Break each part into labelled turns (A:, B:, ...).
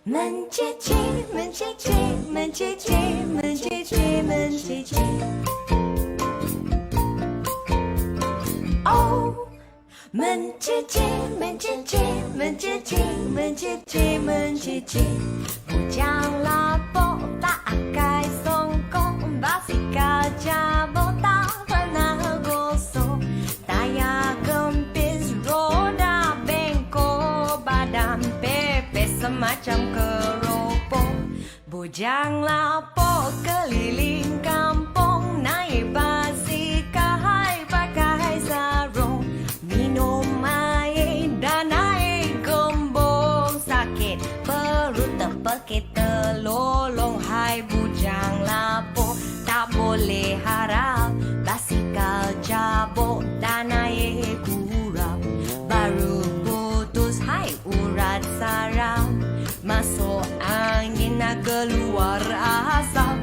A: Mencici, mencici, mencici, mencici, mencici. Oh, mencici, mencici, mencici, mencici, mencici. Janganlah tak akai songkong, basikal cabut tak pernah gosok. Tayar kempis, roda bengkok, badan pepes semacam keropok. Bujang lapor keliling kampung, naik basikal hai pakai sarung. Minum air dan naik gembong, sakit perut terpekit terlolong. Hai bujang lapor, tak boleh harap basikal cabut dan air kurap. Baru putus hai urat saraf, masuk angin nak keluar asap.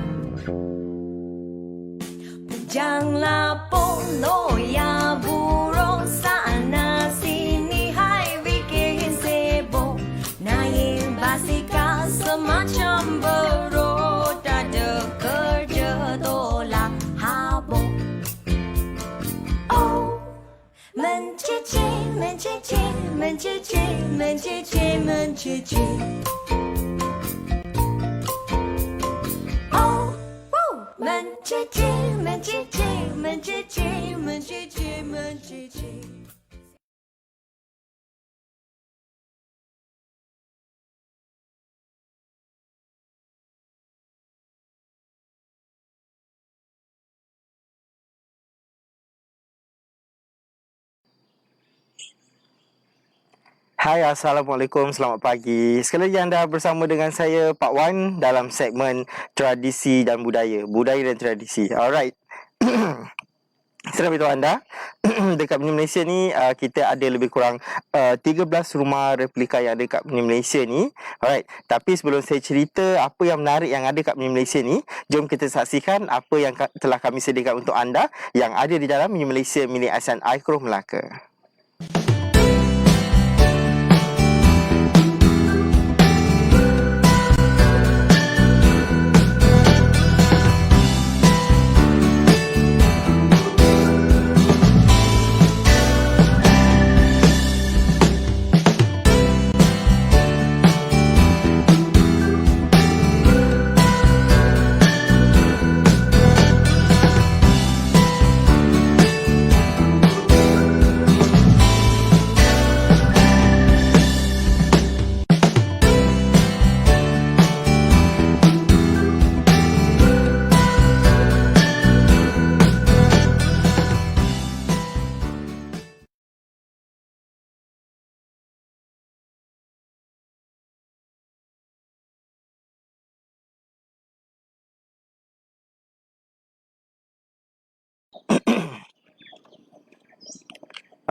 A: Bujang lapor loya buruk, sana sini hai bikin sibuk. Naik basikal semacam beruk, tak ada kerja tolak habuk. Oh, mencici, mencici, mencici, mencici, mencici. Oh, woo, mencici, mencici, mencici, mencici, mencici.
B: Hai, Assalamualaikum, selamat pagi. Sekali lagi anda bersama dengan saya, Pak Wan, dalam segmen Tradisi dan Budaya. Budaya dan Tradisi. Alright. Saya nak beritahu anda, dekat Malaysia ni, kita ada lebih kurang 13 rumah replika yang ada dekat Malaysia ni. Alright. Tapi sebelum saya cerita apa yang menarik yang ada dekat Malaysia ni, jom kita saksikan apa yang telah kami sediakan untuk anda yang ada di dalam Malaysia milik Asian Aircraft Melaka.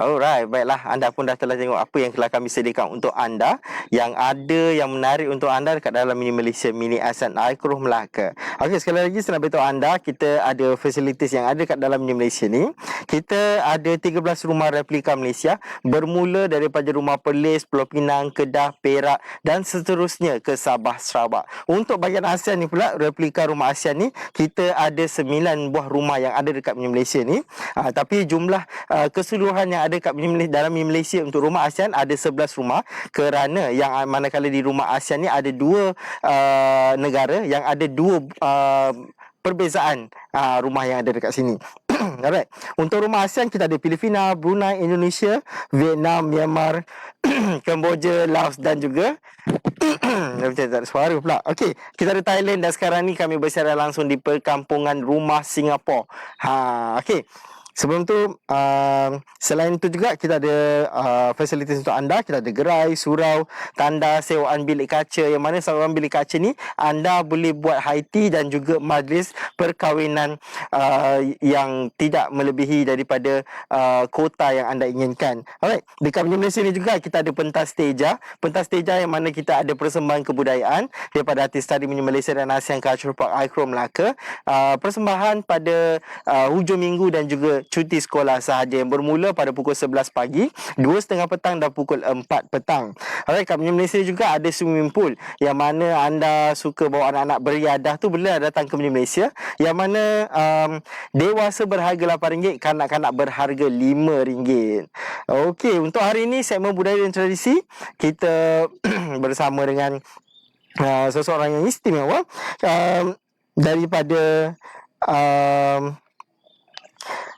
B: Alright, baiklah, anda pun dah telah tengok apa yang telah kami sediakan untuk anda. Yang ada yang menarik untuk anda dekat dalam Mini Malaysia Mini Asian Aircraft Melaka. Okey, sekali lagi saya nak beritahu anda, kita ada fasilitis yang ada dekat dalam Mini Malaysia ni. Kita ada 13 rumah replika Malaysia, bermula daripada rumah Perlis, Pulau Pinang, Kedah, Perak dan seterusnya ke Sabah, Sarawak. Untuk bahagian ASEAN ni pula, replika rumah ASEAN ni, kita ada 9 buah rumah yang ada dekat Mini Malaysia ni. Tapi jumlah keseluruhan yang ada kat dalam Malaysia untuk rumah ASEAN ada 11 rumah, kerana yang manakala di rumah ASEAN ni ada dua negara yang ada dua perbezaan rumah yang ada dekat sini. Alright. Untuk rumah ASEAN kita ada Filipina, Brunei, Indonesia, Vietnam, Myanmar, Kemboja, Laos dan juga macam tak ada suara pula. Okey, kita ada Thailand dan sekarang ni kami bersiaran langsung di perkampungan rumah Singapura. Okey. Sebelum tu, selain itu juga kita ada fasilitas untuk anda. Kita ada gerai, surau, tanda sewaan bilik kaca, yang mana sewaan bilik kaca ni anda boleh buat high tea dan juga majlis perkahwinan yang tidak melebihi daripada kota yang anda inginkan. Alright, dekat Malaysia ni juga kita ada pentas teja. Pentas teja yang mana kita ada persembahan kebudayaan daripada artis tari menyu Malaysia dan ASEAN Cultural Park Aikro Melaka. Persembahan pada hujung minggu dan juga cuti sekolah sahaja yang bermula pada pukul 11 pagi, 2.30 petang dan pukul 4 petang. Alright, kat Malaysia juga ada swimming pool yang mana anda suka bawa anak-anak beriadah tu boleh datang ke Malaysia, yang mana dewasa berharga RM8, kanak-kanak berharga RM5. Okey, untuk hari ini segmen budaya dan tradisi kita bersama dengan seseorang yang istimewa daripada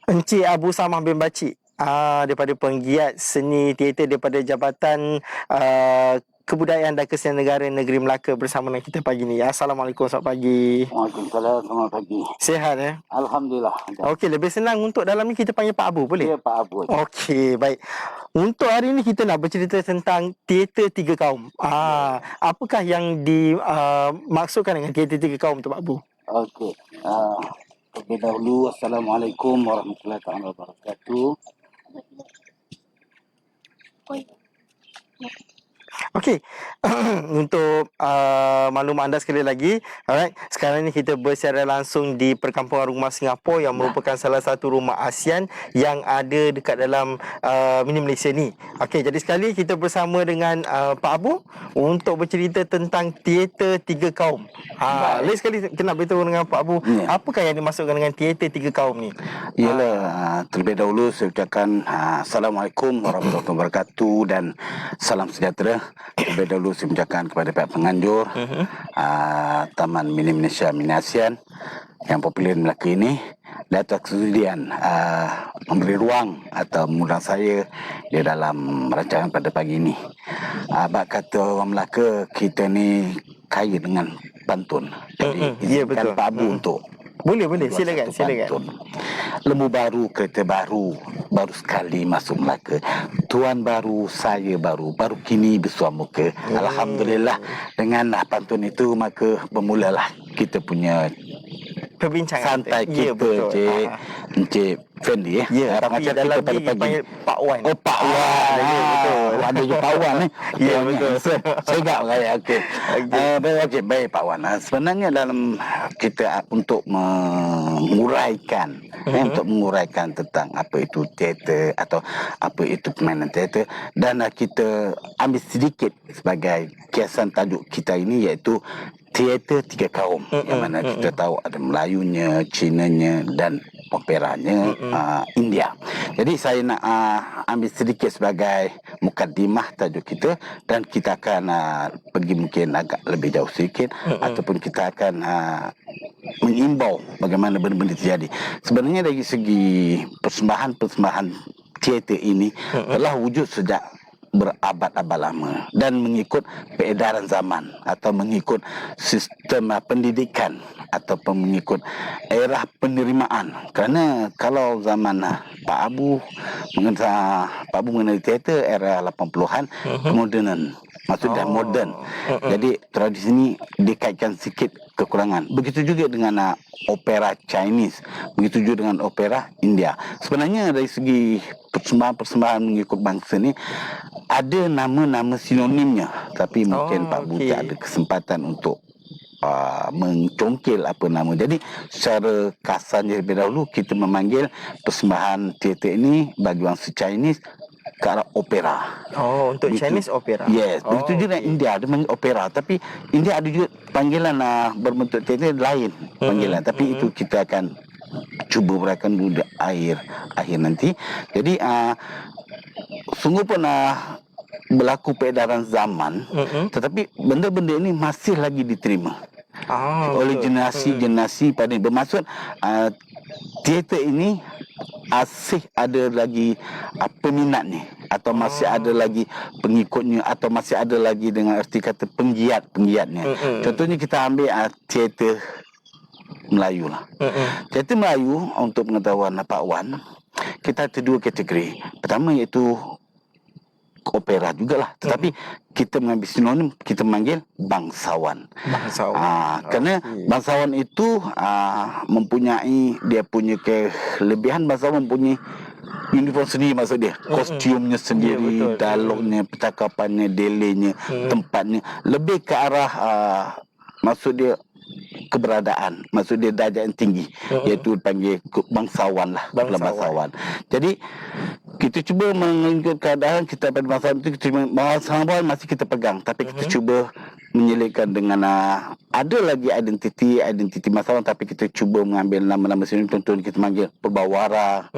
B: Encik Abu Samah bin Bacik, daripada penggiat seni teater daripada Jabatan Kebudayaan dan Kesenian Negara Negeri Melaka bersama dengan kita pagi ni. Assalamualaikum, selamat pagi.
C: Waalaikumsalam, selamat pagi.
B: Sihat
C: Alhamdulillah.
B: Okey, lebih senang untuk dalam ni kita panggil Pak Abu, boleh?
C: Ya, Pak Abu.
B: Okey, baik. Untuk hari ini kita nak bercerita tentang teater tiga kaum. Apakah yang dimaksudkan dengan teater tiga kaum tu, Pak Abu?
C: Okey. Terlebih dahulu, Assalamualaikum warahmatullahi wabarakatuh.
B: Okey. Untuk maklum anda sekali lagi, alright, sekarang ni kita bersiaran langsung di Perkampungan Rumah Singapura yang merupakan salah satu rumah ASEAN yang ada dekat dalam mini Malaysia ni. Okey, jadi sekali kita bersama dengan Pak Abu untuk bercerita tentang teater tiga kaum. Lain sekali kita nak beritahu dengan Pak Abu, apakah yang dimaksudkan dengan teater tiga kaum ni?
C: Ialah, terlebih dahulu saya ucapkan Assalamualaikum warahmatullahi wabarakatuh dan salam sejahtera. Terlebih dahulu saya ucapkan kepada pihak penganjur Taman Mini Malaysia Mini ASEAN yang popular di Melaka ini, dan atas kesudian memberi ruang atau mengundang saya di dalam rancangan pada pagi ini. Bak kata orang Melaka, kita ni kaya dengan pantun. Jadi izinkan Pak Abu untuk
B: Boleh, silakan.
C: Lembu baru, kereta baru, baru sekali masuk Melaka. Tuan baru, saya baru, baru kini bersuah muka. Alhamdulillah, dengan pantun itu maka bermulalah kita punya
B: perbincangan
C: santai kita, Encik Fendi.
B: Tapi dalam ni panggil Pak Wan.
C: Oh, Pak Wan.
B: Betul.
C: Ada je Pak Wan ni.
B: Ya, betul.
C: Segak raya. Okey. Baik Pak Wan. Sebenarnya dalam kita untuk menguraikan tentang apa itu teater atau apa itu permainan teater, dan kita ambil sedikit sebagai kiasan tajuk kita ini, iaitu teater tiga kaum, yang mana kita tahu ada Melayunya, Cinanya dan operanya India. Jadi saya nak ambil sedikit sebagai mukadimah tajuk kita, dan kita akan pergi mungkin agak lebih jauh sedikit, ataupun kita akan mengimbau bagaimana benda-benda terjadi. Sebenarnya dari segi persembahan teater ini telah wujud sejak berabad-abad lama dan mengikut peredaran zaman atau mengikut sistem pendidikan ataupun mengikut era penerimaan. Kerana kalau zaman Pak Abu mengenai teater era 80-an, kemodenan, maksudnya moden. Jadi tradisi ini dikaitkan sikit kekurangan. Begitu juga dengan opera Chinese, begitu juga dengan opera India. Sebenarnya dari segi persembahan mengikut bangsa ni ada nama-nama sinonimnya, tapi mungkin Pak Bu tak ada kesempatan untuk mencongkil apa nama. Jadi secara kasarnya lebih dahulu kita memanggil persembahan teater ini bagi bangsa Chinese ke arah opera.
B: Untuk Chinese opera.
C: Yes, begitu juga India ada panggil opera, tapi India ada juga panggilan berbentuk teater lain panggilan, tapi itu kita akan cuba berikan dulu akhir nanti. Jadi sungguh pun berlaku peredaran zaman, tetapi benda-benda ini masih lagi diterima oleh generasi-generasi pada ini. Bermaksud teater ini masih ada lagi peminatnya, atau masih ada lagi pengikutnya, atau masih ada lagi dengan erti kata penggiatnya. Contohnya kita ambil teater Melayu lah. Teater Melayu, untuk pengetahuan Pak Wan, kita ada dua kategori. Pertama iaitu opera jugalah. Tetapi kita mengambil sinonim, kita memanggil bangsawan.
B: Bangsawan.
C: Kerana bangsawan itu mempunyai dia punya kelebihan. Bangsawan mempunyai uniform sendiri, maksud dia kostumnya sendiri,
B: betul.
C: dialognya, percakapannya, delay-nya, tempatnya lebih ke arah maksud dia keberadaan, maksud dia darjat yang tinggi, iaitu panggil bangsawan lah. Bangsawan. Jadi kita cuba mengikut keadaan kita pada bangsawan itu, bangsawan masih kita pegang, tapi kita cuba menyelitkan dengan ada lagi identiti bangsawan, tapi kita cuba mengambil nama-nama sini. Contohnya kita panggil Perbawara,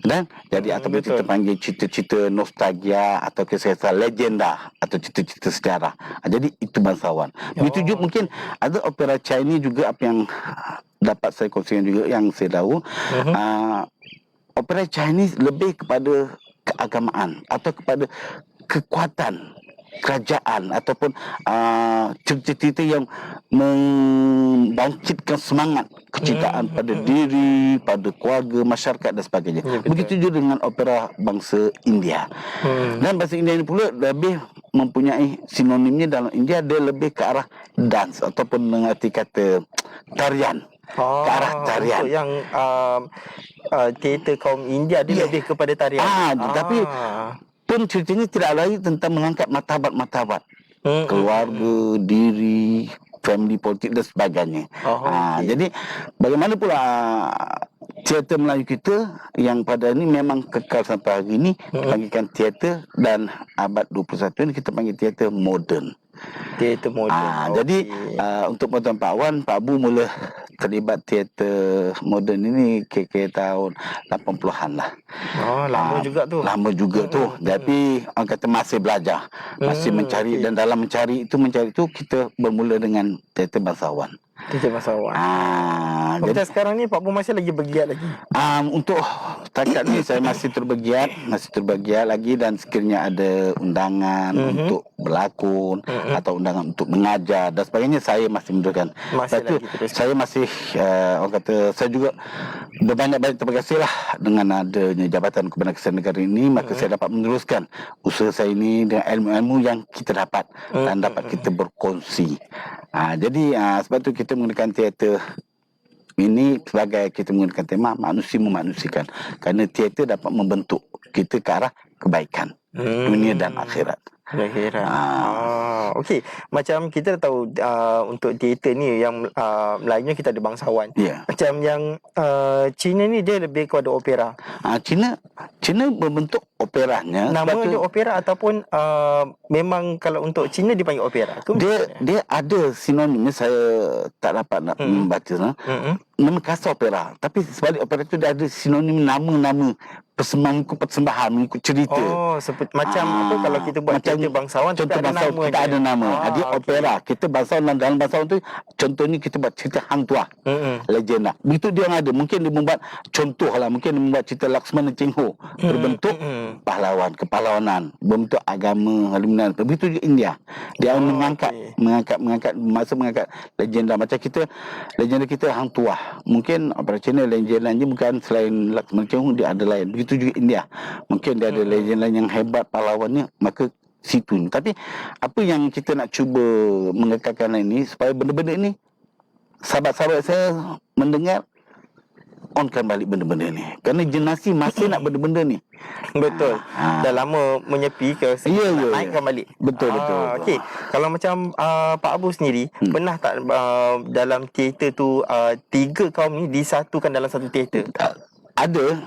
C: dan jadi ataupun kita panggil cerita-cerita nostalgia atau kisah-kisah legenda atau cerita-cerita sejarah. Jadi itu bangsawan. Begitu juga mungkin ada opera Chinese juga, apa yang dapat saya kongsikan juga yang saya tahu. Opera Chinese lebih kepada keagamaan atau kepada kekuatan kerajaan ataupun cerita-cerita yang membangkitkan semangat kecintaan pada diri, pada keluarga, masyarakat dan sebagainya. Begitu juga dengan opera bangsa India. Dan bangsa India ini pula lebih mempunyai sinonimnya dalam India, dia lebih ke arah dance ataupun mengerti kata tarian. Ke arah tarian.
B: Untuk yang teater kaum India dia lebih kepada tarian.
C: Tapi pun ceritanya tidak lagi tentang mengangkat martabat-martabat keluarga, diri, family, politik dan sebagainya. Jadi bagaimana pula teater Melayu kita yang pada ini memang kekal sampai hari ini, dipanggilkan teater, dan abad 21 ini kita panggil teater moden.
B: Teater moden.
C: Jadi untuk tuan-tuan Pak Wan, Pak Abu mula terlibat teater moden ini kira-kira tahun 80-an lah.
B: Lama juga tu.
C: Lama juga tu. Tapi orang kata masih belajar, masih mencari, dan dalam mencari itu kita bermula dengan teater bangsawan.
B: Teater bangsawan.
C: Jadi
B: sekarang ni Pak Bu masih lagi bergiat lagi.
C: Untuk takat ni saya masih terbergiat lagi, dan sekiranya ada undangan untuk berlakon atau undangan untuk mengajar dan sebagainya, saya masih meneruskan. Saya masih orang kata, saya juga berbanyak-banyak terima kasih lah dengan adanya Jabatan Kebenaran Kesihatan Negara ini, maka saya dapat meneruskan usaha saya ini dengan ilmu-ilmu yang kita dapat dan dapat kita berkongsi. Jadi sebab tu kita menggunakan teater ini sebagai kita menggunakan tema manusia memanusiakan, kerana teater dapat membentuk kita ke arah kebaikan dunia dan akhirat.
B: Okey, macam kita tahu untuk teater ni yang Melayunya kita ada bangsawan. Macam yang Cina ni dia lebih kepada opera.
C: Cina berbentuk operanya.
B: Nama dia opera ataupun memang kalau untuk Cina dipanggil opera.
C: Dia ada sinonimnya, saya tak dapat nak membaca. Nama khas opera, tapi sebalik opera itu dia ada sinonim nama-nama persembahan mengikut cerita.
B: Seperti macam apa kalau kita buat teater bangsawan,
C: contoh bangsawan kita ada nama. Dia opera, kita bangsawan, dalam bangsawan tu contohnya kita buat cerita Hang Tuah, legenda. Begitu dia yang ada. Mungkin dia membuat contoh lah, mungkin dia membuat cerita Laksmana Cheng Ho berbentuk pahlawan, kepahlawanan, berbentuk agama haluminan. Begitu juga India. Dia mengangkat legenda. Macam kita, legenda kita Hang Tuah. Mungkin opera Cina legenda bukan selain Laksmana Cheng Ho, dia ada lain. Begitu juga India. Mungkin dia ada legenda yang hebat pahlawannya, maka situ. Tapi apa yang kita nak cuba mengekalkan ini, supaya benda-benda ini sahabat-sahabat saya mendengar, onkan balik benda-benda ni, kerana generasi masih nak benda-benda ni.
B: Betul. Dah lama menyepi ke, naikkan balik.
C: Betul.
B: Okey, kalau macam Pak Abu sendiri pernah tak dalam teater tu 3 kaum ni disatukan dalam satu teater?
C: Ada.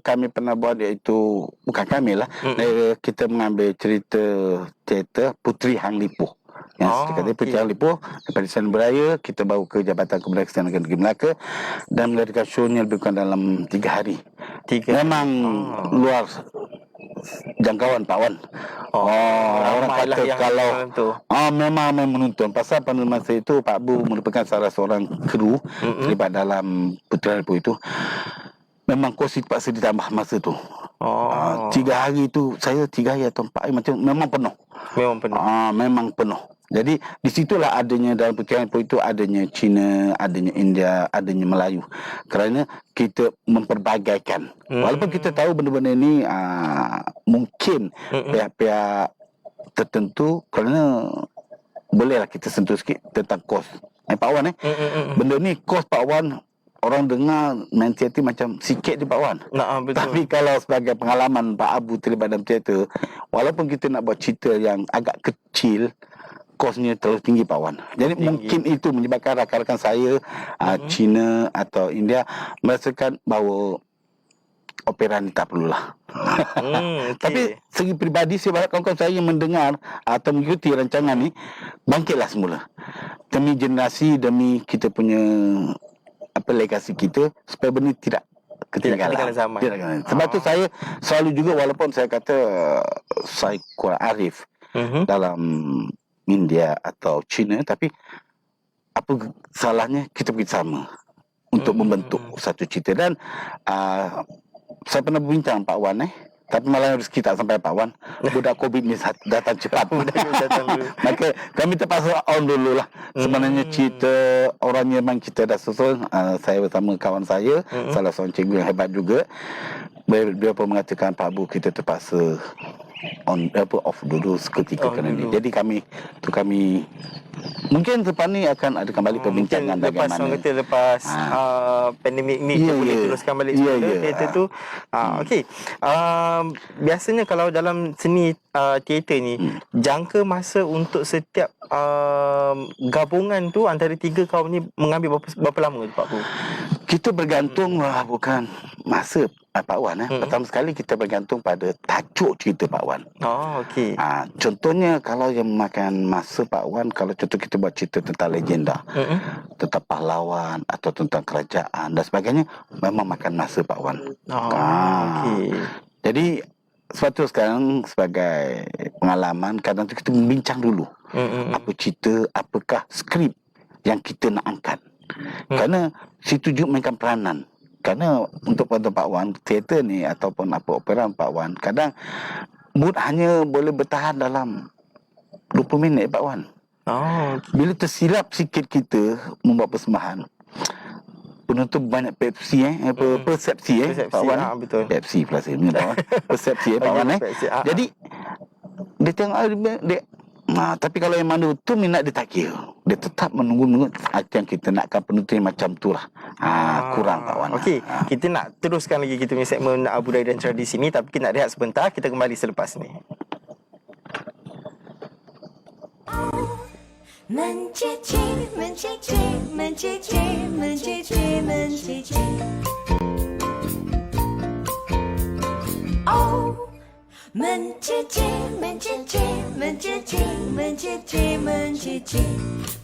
C: Kami pernah buat, iaitu bukan kami lah, kita mengambil cerita teater Puteri Hang Lipoh. Yang kata Puteri Hang Lipoh daripada Sana Beraya, kita bawa ke Jabatan Kebenaran Kesihatan Negeri Melaka dan mengadakan show-nya lebih kurang dalam 3 hari. Memang luar jangkauan Pak Wan. Orang kata kalau memang menonton. Pasal pada masa itu Pak Bu merupakan salah seorang kru terlibat dalam Puteri Lipoh itu. Memang kursi terpaksa ditambah masa tu. 3 hari tu, saya 3 hari atau 4 hari macam memang penuh. Memang penuh. Jadi di situlah adanya dalam perkiraan itu adanya Cina, adanya India, adanya Melayu. Kerana kita memperbagaikan. Walaupun kita tahu benda-benda ini mungkin pihak-pihak tertentu, kerana bolehlah kita sentuh sikit tentang kos. Pak Wan benda ni kos Pak Wan, orang dengar main teater macam sikit je Pak Wan.
B: Betul.
C: Tapi kalau sebagai pengalaman Pak Abu terlibat dalam teater, walaupun kita nak buat cerita yang agak kecil, kosnya terlalu tinggi Pak Wan. Jadi mungkin itu menyebabkan rakan-rakan saya Cina atau India merasakan bahawa opera ni tak perlulah. Tapi segi peribadi saya berharap kawan-kawan saya yang mendengar atau mengikuti rancangan ni bangkitlah semula. Demi generasi, demi kita punya legasi kita, supaya benda tidak ketinggalan
B: zaman.
C: Sebab tu saya selalu juga, walaupun saya kata saya kurang arif dalam India atau China, tapi apa salahnya kita bersama untuk membentuk satu cerita. Dan saya pernah berbincang Pak Wan tapi malah rezeki tak sampai Pak Wan. Budak Covid ni datang cepat. Maka kami terpaksa on dulu lah. Sebenarnya cerita orang memang kita dah susun. Saya bersama kawan saya, salah seorang cikgu yang hebat juga. Dia pun mengatakan, Pak Bu, kita terpaksa off dulu seketika kerana ni. Jadi kami mungkin lepas ni akan ada kembali perbincangan bagaimana.
B: Lepas pandemik ni kita boleh teruskan balik teater tu. Okey. Biasanya kalau dalam seni teater ni, jangka masa untuk setiap gabungan tu antara tiga kaum ni mengambil berapa lama tu Pak Bu?
C: Kita bergantung bukan masa Pak Wan. Pertama sekali kita bergantung pada tajuk cerita Pak Wan.
B: Okey.
C: Contohnya kalau yang memakan masa Pak Wan, kalau contoh kita buat cerita tentang legenda, tentang pahlawan atau tentang kerajaan dan sebagainya, memang makan masa Pak Wan.
B: Okey.
C: Jadi sebab tu sekarang sebagai pengalaman, kadang tu kita membincang dulu apa cerita, apakah skrip yang kita nak angkat. Kerana situ juga mainkan peranan. Kerana untuk Pak Wan, teater ni ataupun apa opera Pak Wan, kadang mood hanya boleh bertahan dalam 20 minit Pak Wan. Bila tersilap sikit kita membuat persembahan, penonton banyak persepsi Pak Wan.
B: Betul.
C: Pepsi pula saya Pak Wan. Persepsi Pak Wan. Jadi dia tengok dia tapi kalau yang mana tu minat dia tak kira. Dia tetap menunggu yang kita nakkan penonton macam tu lah. Kurang Pak Wan.
B: Okey, kita nak teruskan lagi kita punya segmen budaya dan tradisi ni, tapi kita nak rehat sebentar. Kita kembali selepas ni.
A: Mencicir, mencicir, mencicir, mencicir, mencicir. Oh, mencicir, mencicir, mencicir, mencicir, mencicir.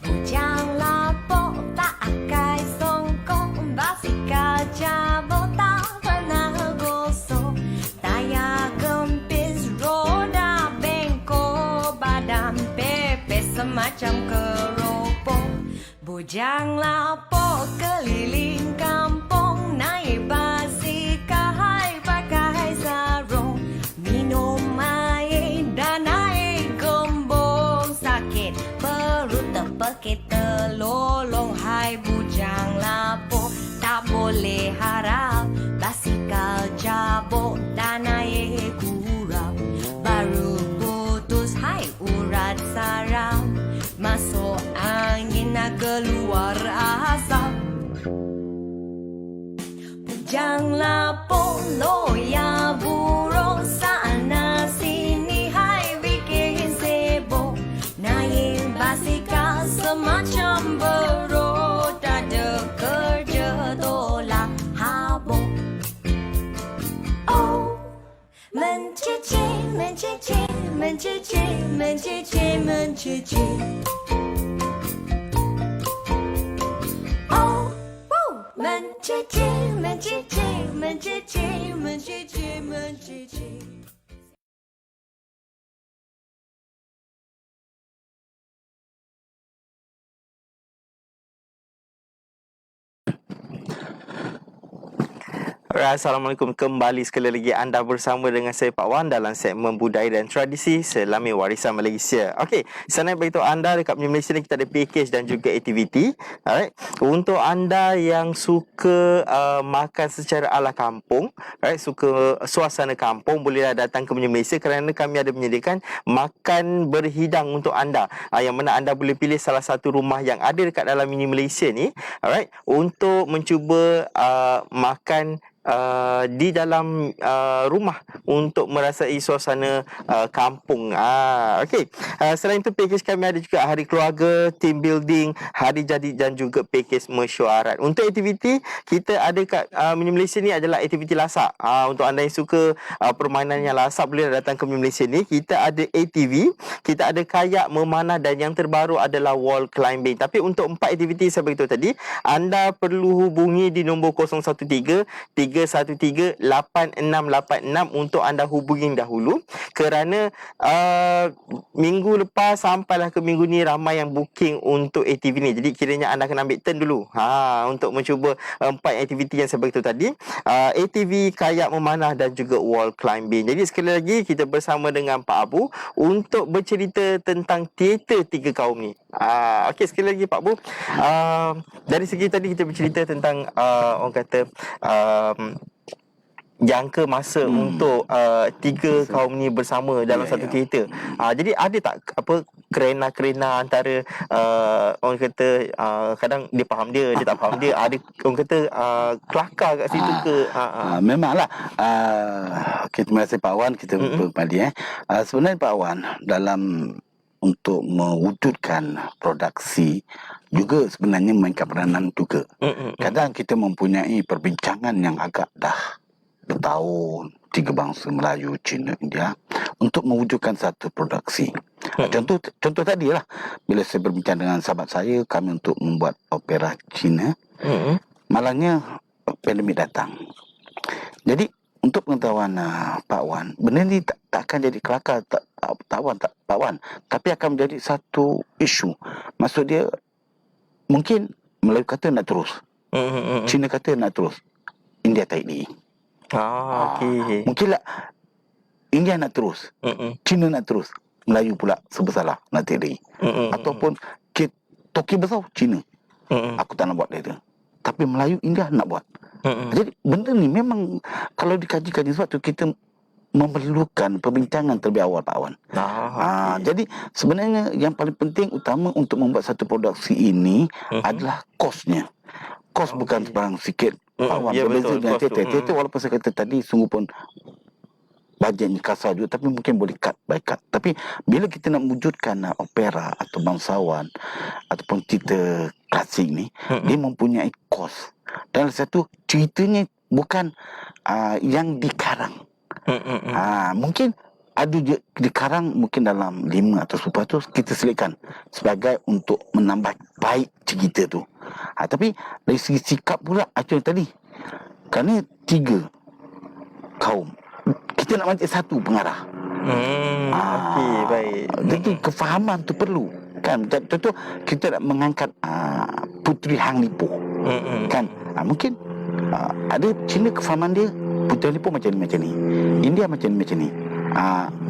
A: Bujang lapuk tak akai songkok, basikal cabut tak pernah gosok. Tayar kempis, roda bengkok, badan pepes semacam keropok. Bujang lapuk keliling kampung, naik basikal hai pakai sarung. Minum air dan naik gembong, sakit perut terpekit terlolong. Hai bujang lapuk, tak boleh harap basikal cabut dan air kurang. Baru putus hai urat saraf, masuk angin nak keluar asap. Bujang lapuk loya buruk, sana sini hai bikin sibuk. Naik basikal semacam berut, ada kerja tolak habuk. Oh, mencicir, mencicir, mencicir, mencicir, mencicir. Oh, mencicir, mencicir, mencicir, mencicir, mencicir.
B: Assalamualaikum, kembali sekali lagi anda bersama dengan saya Pak Wan dalam segmen Budaya dan Tradisi Selami Warisan Malaysia. Okey, saya nak beritahu anda dekat Malaysia ni kita ada package dan juga aktiviti. Alright. Untuk anda yang suka makan secara ala kampung, alright, suka suasana kampung, bolehlah datang ke Malaysia kerana kami ada menyediakan makan berhidang untuk anda. Yang mana anda boleh pilih salah satu rumah yang ada dekat dalam mini Malaysia ni, alright, untuk mencuba makan di dalam rumah untuk merasai suasana kampung. Okey. Selain itu package kami ada juga hari keluarga, team building, hari jadi dan juga package mesyuarat. Untuk aktiviti kita ada kat Mini Malaysia ni adalah aktiviti lasak. Untuk anda yang suka permainan yang lasak boleh datang ke Mini Malaysia ni. Kita ada ATV, kita ada kayak memanah dan yang terbaru adalah wall climbing. Tapi untuk 4 aktiviti saya beritahu tadi, anda perlu hubungi di nombor 013-313-8686 untuk anda hubungi dahulu kerana minggu lepas sampailah ke minggu ni ramai yang booking untuk ATV ni. Jadi kiranya anda kena ambil turn dulu untuk mencuba 4 aktiviti yang saya beritahu tadi, ATV, kayak memanah dan juga wall climbing. Jadi sekali lagi kita bersama dengan Pak Abu untuk bercerita tentang teater tiga kaum ni. Okey, sekali lagi Pak Abu, dari segi tadi kita bercerita tentang orang kata jangka masa untuk tiga kaum ni bersama dalam satu teater. Jadi ada tak kerena-kerena antara orang kata kadang dia faham dia tak faham dia, ada orang kata kelakar kat situ ke?
C: Memanglah. Terima kasih Pak Wan, kita kembali. Sebenarnya Pak Wan, dalam untuk mewujudkan produksi juga sebenarnya memainkan peranan juga. Kadang kita mempunyai perbincangan yang agak dah bertahun, tiga bangsa Melayu, Cina, India untuk mewujudkan satu produksi. Contoh tadi lah, bila saya berbincang dengan sahabat saya, kami untuk membuat opera Cina, malangnya pandemik datang. Jadi untuk pengetahuan Pak Wan, benda ni tak akan jadi kelakar Pak Wan, tapi akan menjadi satu isu. Maksud dia, mungkin Melayu kata nak terus, Cina kata nak terus, India tak ini.
B: Okey.
C: Mungkinlah India nak terus, Cina nak terus, Melayu pula serba salah nak tiri. Ataupun Toki besar Cina, aku tak nak buat dia, tapi Melayu India nak buat. Jadi benda ni memang kalau dikaji-kaji, sebab tu kita memerlukan perbincangan terlebih awal Pak Wan. Jadi sebenarnya yang paling penting utama untuk membuat satu produksi ini adalah kosnya. Kos bukan sebarang sikit Pak Wan. Berbeza dengan teater, walaupun saya kata tadi sungguh pun bajetnya kasar juga, tapi mungkin boleh cut by cut. Tapi bila kita nak wujudkan opera atau bangsawan ataupun teater klasik ni, dia mempunyai kos. Dan satu ceritanya bukan yang dikarang. Mungkin ada je dikarang mungkin dalam 5 atau 10% kita selitkan sebagai untuk menambah baik cerita tu. Tapi dari segi sikap pula, macam tadi, kerana 3 kaum, kita nak macam satu pengarah.
B: Okey, baik.
C: Tentu kefahaman tu perlu, kan? Contoh kita nak mengangkat Puteri Hang Lipo, kan? Mungkin ada Cina kefahaman dia Puteri Hang Lipo macam ni, India macam ni,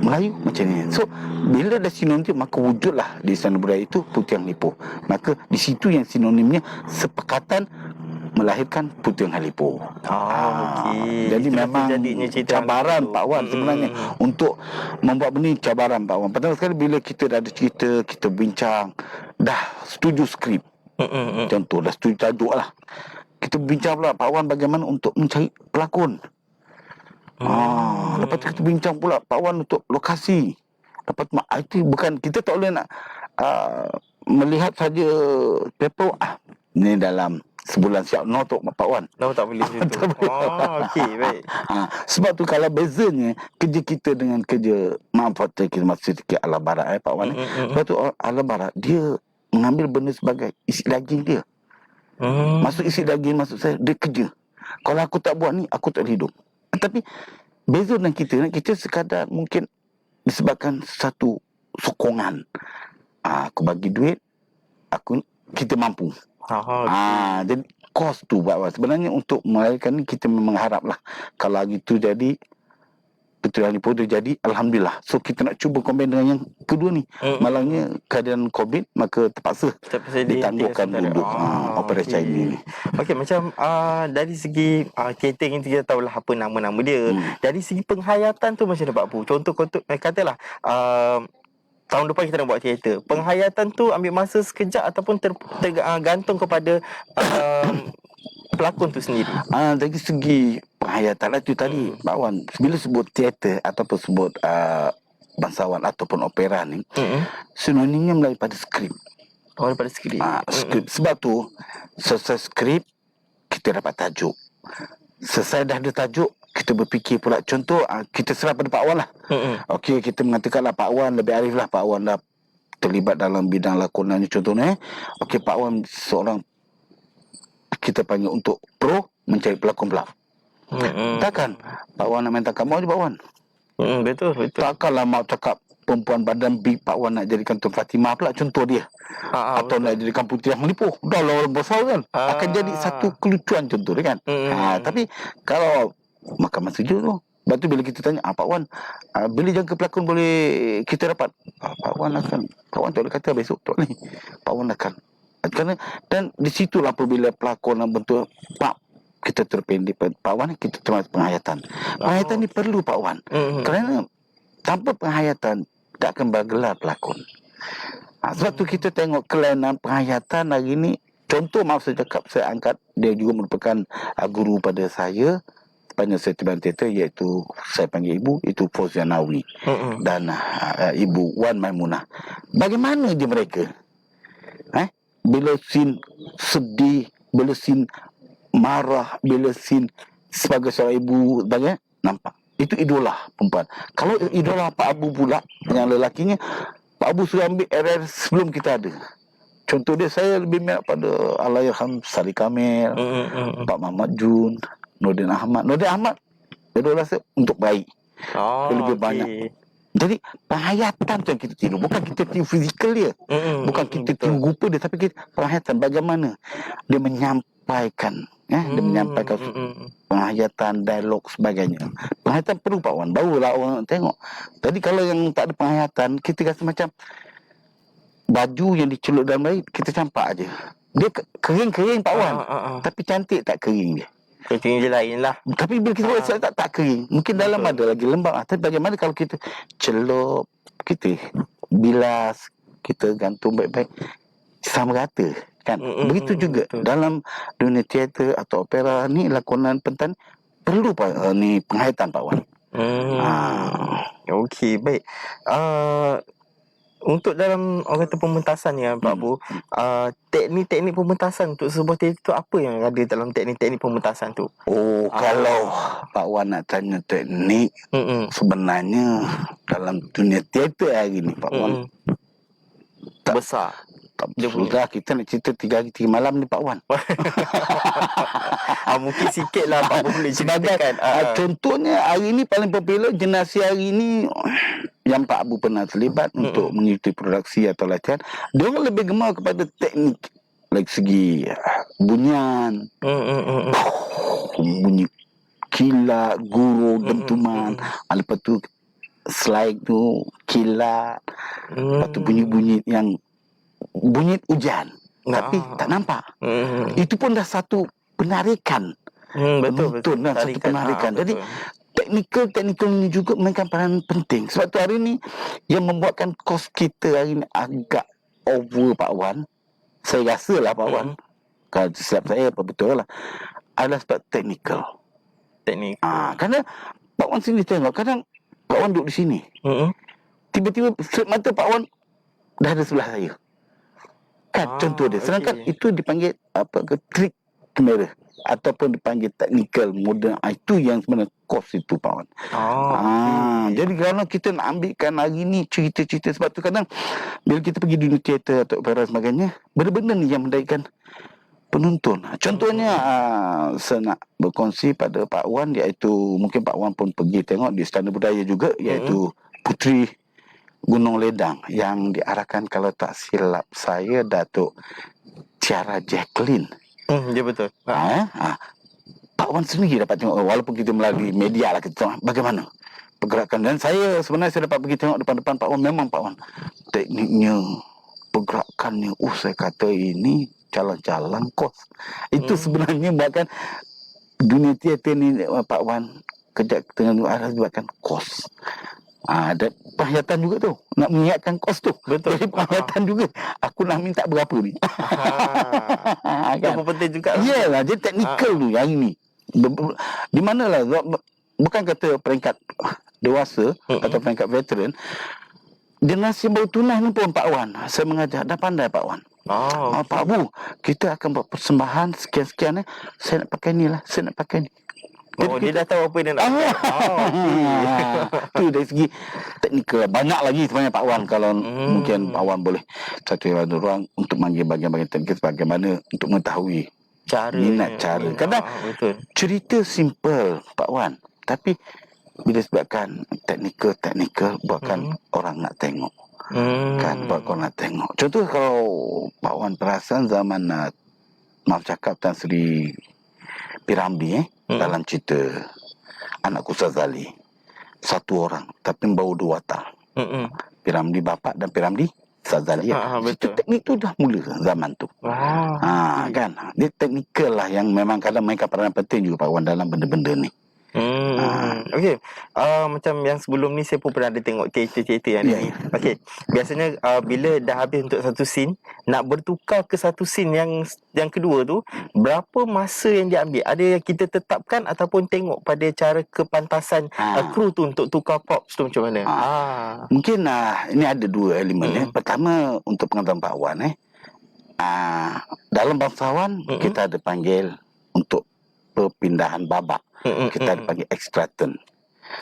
C: Melayu macam ni. So bila ada sinonim, maka wujudlah di sana budaya itu Puteri Hang Lipo. Maka di situ yang sinonimnya sepakatan melahirkan Puteri Hang Lipo.
B: Okey.
C: Jadi memang cabaran Pak Wan sebenarnya untuk membuat benda ni, cabaran Pak Wan. Pertama sekali bila kita dah ada cerita, kita bincang, dah setuju skrip, contoh dah setuju tajuk lah, kita bincang pula Pak Wan bagaimana untuk mencari pelakon. Lepas tu kita bincang pula Pak Wan untuk lokasi. Lepas tu itu bukan, kita tak boleh nak melihat saja paper ni dalam sebulan siap tu Pak Wan.
B: Tak boleh situ. Okey, baik.
C: Sebab tu kalau bezanya kerja kita dengan kerja, maaf kita masih sikit ala barat Pak Wan. Sebab tu ala barat dia mengambil benda sebagai isi daging dia. Masuk isi daging, maksud saya dia kerja. Kalau aku tak buat ni, aku tak hidup. Tapi beza dengan kita sekadar mungkin disebabkan satu sokongan. Aku bagi duit, kita mampu. Jadi kos tu Pak Wan. Sebenarnya untuk meraihkan ni kita memang haraplah kalau hari tu jadi, betul hari pun jadi, alhamdulillah. So kita nak cuba combine dengan yang kedua ni. Malangnya keadaan COVID, maka terpaksa ditangguhkan dulu operasi ini ni.
B: Okey, macam dari segi catering itu kita tahulah apa nama-nama dia. Dari segi penghayatan tu macam mana Pak Pu? Contoh katalah tahun depan kita nak buat teater. Penghayatan tu ambil masa sekejap ataupun tergantung kepada pelakon tu sendiri.
C: Dari segi penghayatan itu tadi Pak Wan, bila sebut teater ataupun sebut bangsawan ataupun opera ni, sinonimnya melalui pada skrip.
B: Daripada skrip.
C: Skrip. Sebab tu selesai skrip kita dapat tajuk. Selesai dah ada tajuk, kita berfikir pula. Contoh kita serah pada Pak Wan lah. Okey, kita mengatakan lah Pak Wan lebih arif lah. Pak Wan dah terlibat dalam bidang lakonan ni contohnya. Okey, Pak Wan seorang kita panggil untuk pro mencari pelakon pula. Takkan Pak Wan nak main takkan mau je Pak Wan.
B: Betul.
C: Takkanlah mau cakap perempuan badan big Pak Wan nak jadikan Tun Fatimah pula contoh dia. Atau nak jadikan Putri yang melipuh. Dah lah orang besar kan. Akan jadi satu kelucuan contoh dia kan. Tapi kalau makan masa je tu. Lepas tu bila kita tanya, Pak Wan, bila jangka pelakon boleh kita dapat? Pak Wan tak boleh kata besok tak boleh. Pak Wan akan. Kerana, dan di situlah apabila pelakon bentuk Pak, kita terpendek Pak Wan, kita termasuk penghayatan. Penghayatan ni perlu Pak Wan. Kerana tanpa penghayatan tak akan bergelar pelakon. Sebab tu kita tengok kelainan penghayatan hari ni. Contoh maaf saya cakap, saya angkat, dia juga merupakan guru pada saya sepanjang saya terbilang teater, iaitu saya panggil ibu, itu Fauzia Nawi dan ibu Wan Maimunah. Bagaimana je mereka bila scene sedih, bila scene marah, bila scene sebagai seorang ibu, sebagainya, nampak itu idola perempuan. Kalau idola Pak Abu pula yang lelakinya, Pak Abu sudah ambil era sebelum kita ada. Contoh dia, saya lebih minat pada Allahyarham Sari Kamil, Pak Muhammad Jun, Nordin Ahmad. Nordin Ahmad idola saya untuk baik. Dia lebih banyak. Jadi penghayatan tu yang kita tiru. Bukan kita tiru fizikal dia. Bukan kita tiru rupa dia. Tapi kita penghayatan bagaimana dia menyampaikan. Dia menyampaikan penghayatan, dialog sebagainya. Penghayatan perlu Pak Wan. Barulah orang tengok. Jadi kalau yang tak ada penghayatan, kita rasa macam baju yang dicelup dalam air, kita campak aje. Dia kering-kering Pak Wan. Tapi cantik tak kering dia.
B: Kering je lain lah.
C: Tapi bila kita buat tak kering. Mungkin dalam ada lagi lembab. Tapi bagaimana kalau kita celup, kita bilas, kita gantung baik-baik, sama rata kan. Begitu juga dalam dunia teater atau opera ni, lakonan pentas perlu ni penghayatan Pak Wan.
B: Okey, baik. Untuk dalam orang kata pementasan ni Pak Bu, teknik-teknik pementasan untuk sebuah teater tu, apa yang ada dalam teknik-teknik pementasan tu?
C: Kalau Pak Wan nak tanya teknik, sebenarnya dalam dunia teater hari ni Pak Wan
B: besar.
C: Tak sudah kita nak cerita 3 hari 3 malam ni Pak Wan.
B: Mungkin sikit lah Pak boleh ceritakan.
C: Contohnya hari ni paling popular generasi hari ni yang Pak Abu pernah terlibat untuk mengikuti produksi atau latihan. Dia orang lebih gemar kepada teknik dari segi bunyian, bunyi kilat, guru, dentuman. Lepas tu slide tu kilat. Lepas tu bunyi-bunyi yang bunyi hujan tapi tak nampak. Itu pun dah satu penarikan. Betul dah satu penarikan. Jadi teknikal ni juga mainkan peranan penting. Sebab tu hari ni yang membuatkan kos kita hari ni agak over Pak Wan. Saya rasa lah Pak Wan, kalau silap saya apa betul lah, adalah sebab teknikal. Kerana Pak Wan sini tengok, kadang Pak Wan duduk di sini, tiba-tiba strip mata Pak Wan dah ada sebelah saya. Kan contoh dia. Sedangkan itu dipanggil trik kamera ataupun dipanggil technical modern. Itu yang sebenarnya kos itu Pak Wan. Jadi kalau kita nak ambilkan hari ni cerita-cerita, sebab tu kadang bila kita pergi dunia teater atau opera sebagainya, benda-benda ni yang menarikkan penonton. Contohnya saya nak berkongsi pada Pak Wan, iaitu mungkin Pak Wan pun pergi tengok di Istana Budaya juga, iaitu Putri Gunung Ledang yang diarahkan kalau tak silap saya Datuk Tiara Jacqueline.
B: Ya betul.
C: Pak Wan sendiri dapat tengok, walaupun kita melalui media lah, kita tengok bagaimana pergerakan. Dan saya sebenarnya saya dapat pergi tengok depan-depan Pak Wan. Memang Pak Wan, tekniknya, pergerakannya, saya kata ini calang-calang kos. Itu sebenarnya buatkan dunia teater ni Pak Wan kejap tengah ada buatkan kos. Ada penghayatan juga tu, nak mengingatkan kos tu.
B: Betul.
C: Jadi penghayatan juga. Aku nak minta berapa ni.
B: Itu pun penting juga.
C: Iyalah, jadi teknikal tu yang ini. Di manalah, bukan kata peringkat dewasa atau peringkat veteran, generasi baru tunai ni pun Pak Wan, saya mengajar, dah pandai Pak Wan. Pak Bu, kita akan buat persembahan sekian-sekian, saya nak pakai ni lah, saya nak pakai ni.
B: Jadi dia dah tahu apa dia nak
C: Tu dari segi teknikal. Banyak lagi sebenarnya Pak Wan. Kalau mungkin Pak Wan boleh satu ruang untuk manggil bagian-bagian teknikal bagaimana untuk mengetahui minat cara. Kadang cerita simple Pak Wan, tapi bila sebabkan teknikal buatkan orang nak tengok. Kan buat orang nak tengok. Contoh kalau Pak Wan perasan zaman maaf cakap Tan Sri Piramli dalam cerita Anakku Sazali, satu orang tapi bau dua watak. Piramli bapa dan Piramli Sazali. Itu teknik tu dah mula zaman tu. Kan dia teknikal lah yang memang kadang mainkan peranan penting juga Pak Wan dalam benda-benda ni.
B: Okey. Macam yang sebelum ni saya pun pernah ada tengok teater-teater yang ni. Okey. Biasanya bila dah habis untuk satu scene, nak bertukar ke satu scene yang kedua tu, berapa masa yang diambil? Ada yang kita tetapkan ataupun tengok pada cara kepantasan kru tu untuk tukar props tu macam mana?
C: Mungkin ini ada dua elemen. Pertama untuk pengetahuan Pak Wan dalam bangsawan kita ada panggil untuk perpindahan babak. Kita ada panggil extraton.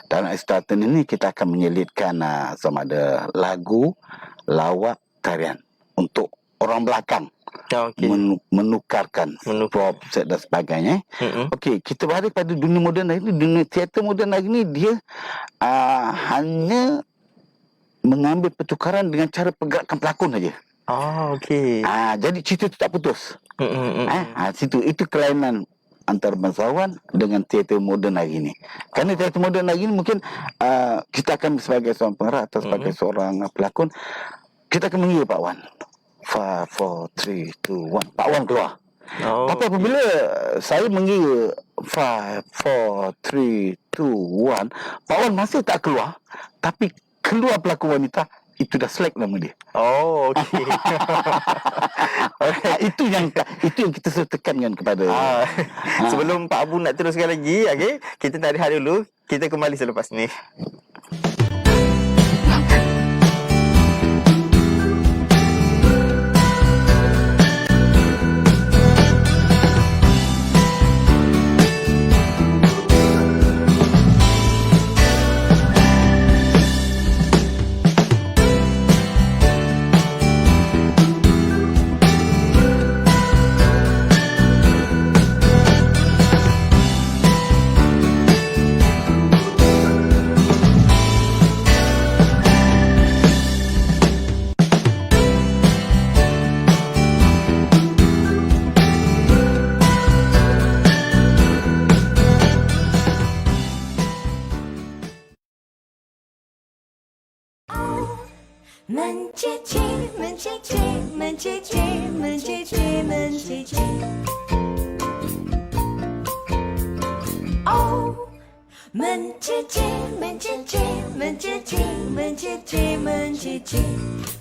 C: Dalam extraton ini kita akan menyelitkan sama ada lagu, lawak, tarian untuk orang belakang. Menukarkan prop set dan sebagainya. Okey, kita balik pada dunia moden hari ini. Dunia teater moden hari ini dia hanya mengambil pertukaran dengan cara pergerakan pelakon saja.
B: Okey.
C: Jadi cerita itu tak putus. Situ itu kelainan antara bangsawan dengan teater moden hari ini. Kerana teater moden hari ini mungkin kita akan sebagai seorang pengarah atau sebagai seorang pelakon, kita akan mengira Pak Wan. 5, 4, 3, 2, 1. Pak Wan keluar. Tapi apabila saya mengira 5, 4, 3, 2, 1, Pak Wan masih tak keluar, tapi keluar pelakon wanita, itu dah slack nama dia.
B: Okey.
C: Itu yang kita selalu tekankan kepada.
B: Sebelum Pak Abu nak teruskan lagi, okey, kita nak rehat dulu. Kita kembali selepas ni.
A: Mencicir, mencicir, mencicir, mencicir, mencicir. Oh, mencicir, mencicir, mencicir, mencicir, mencicir.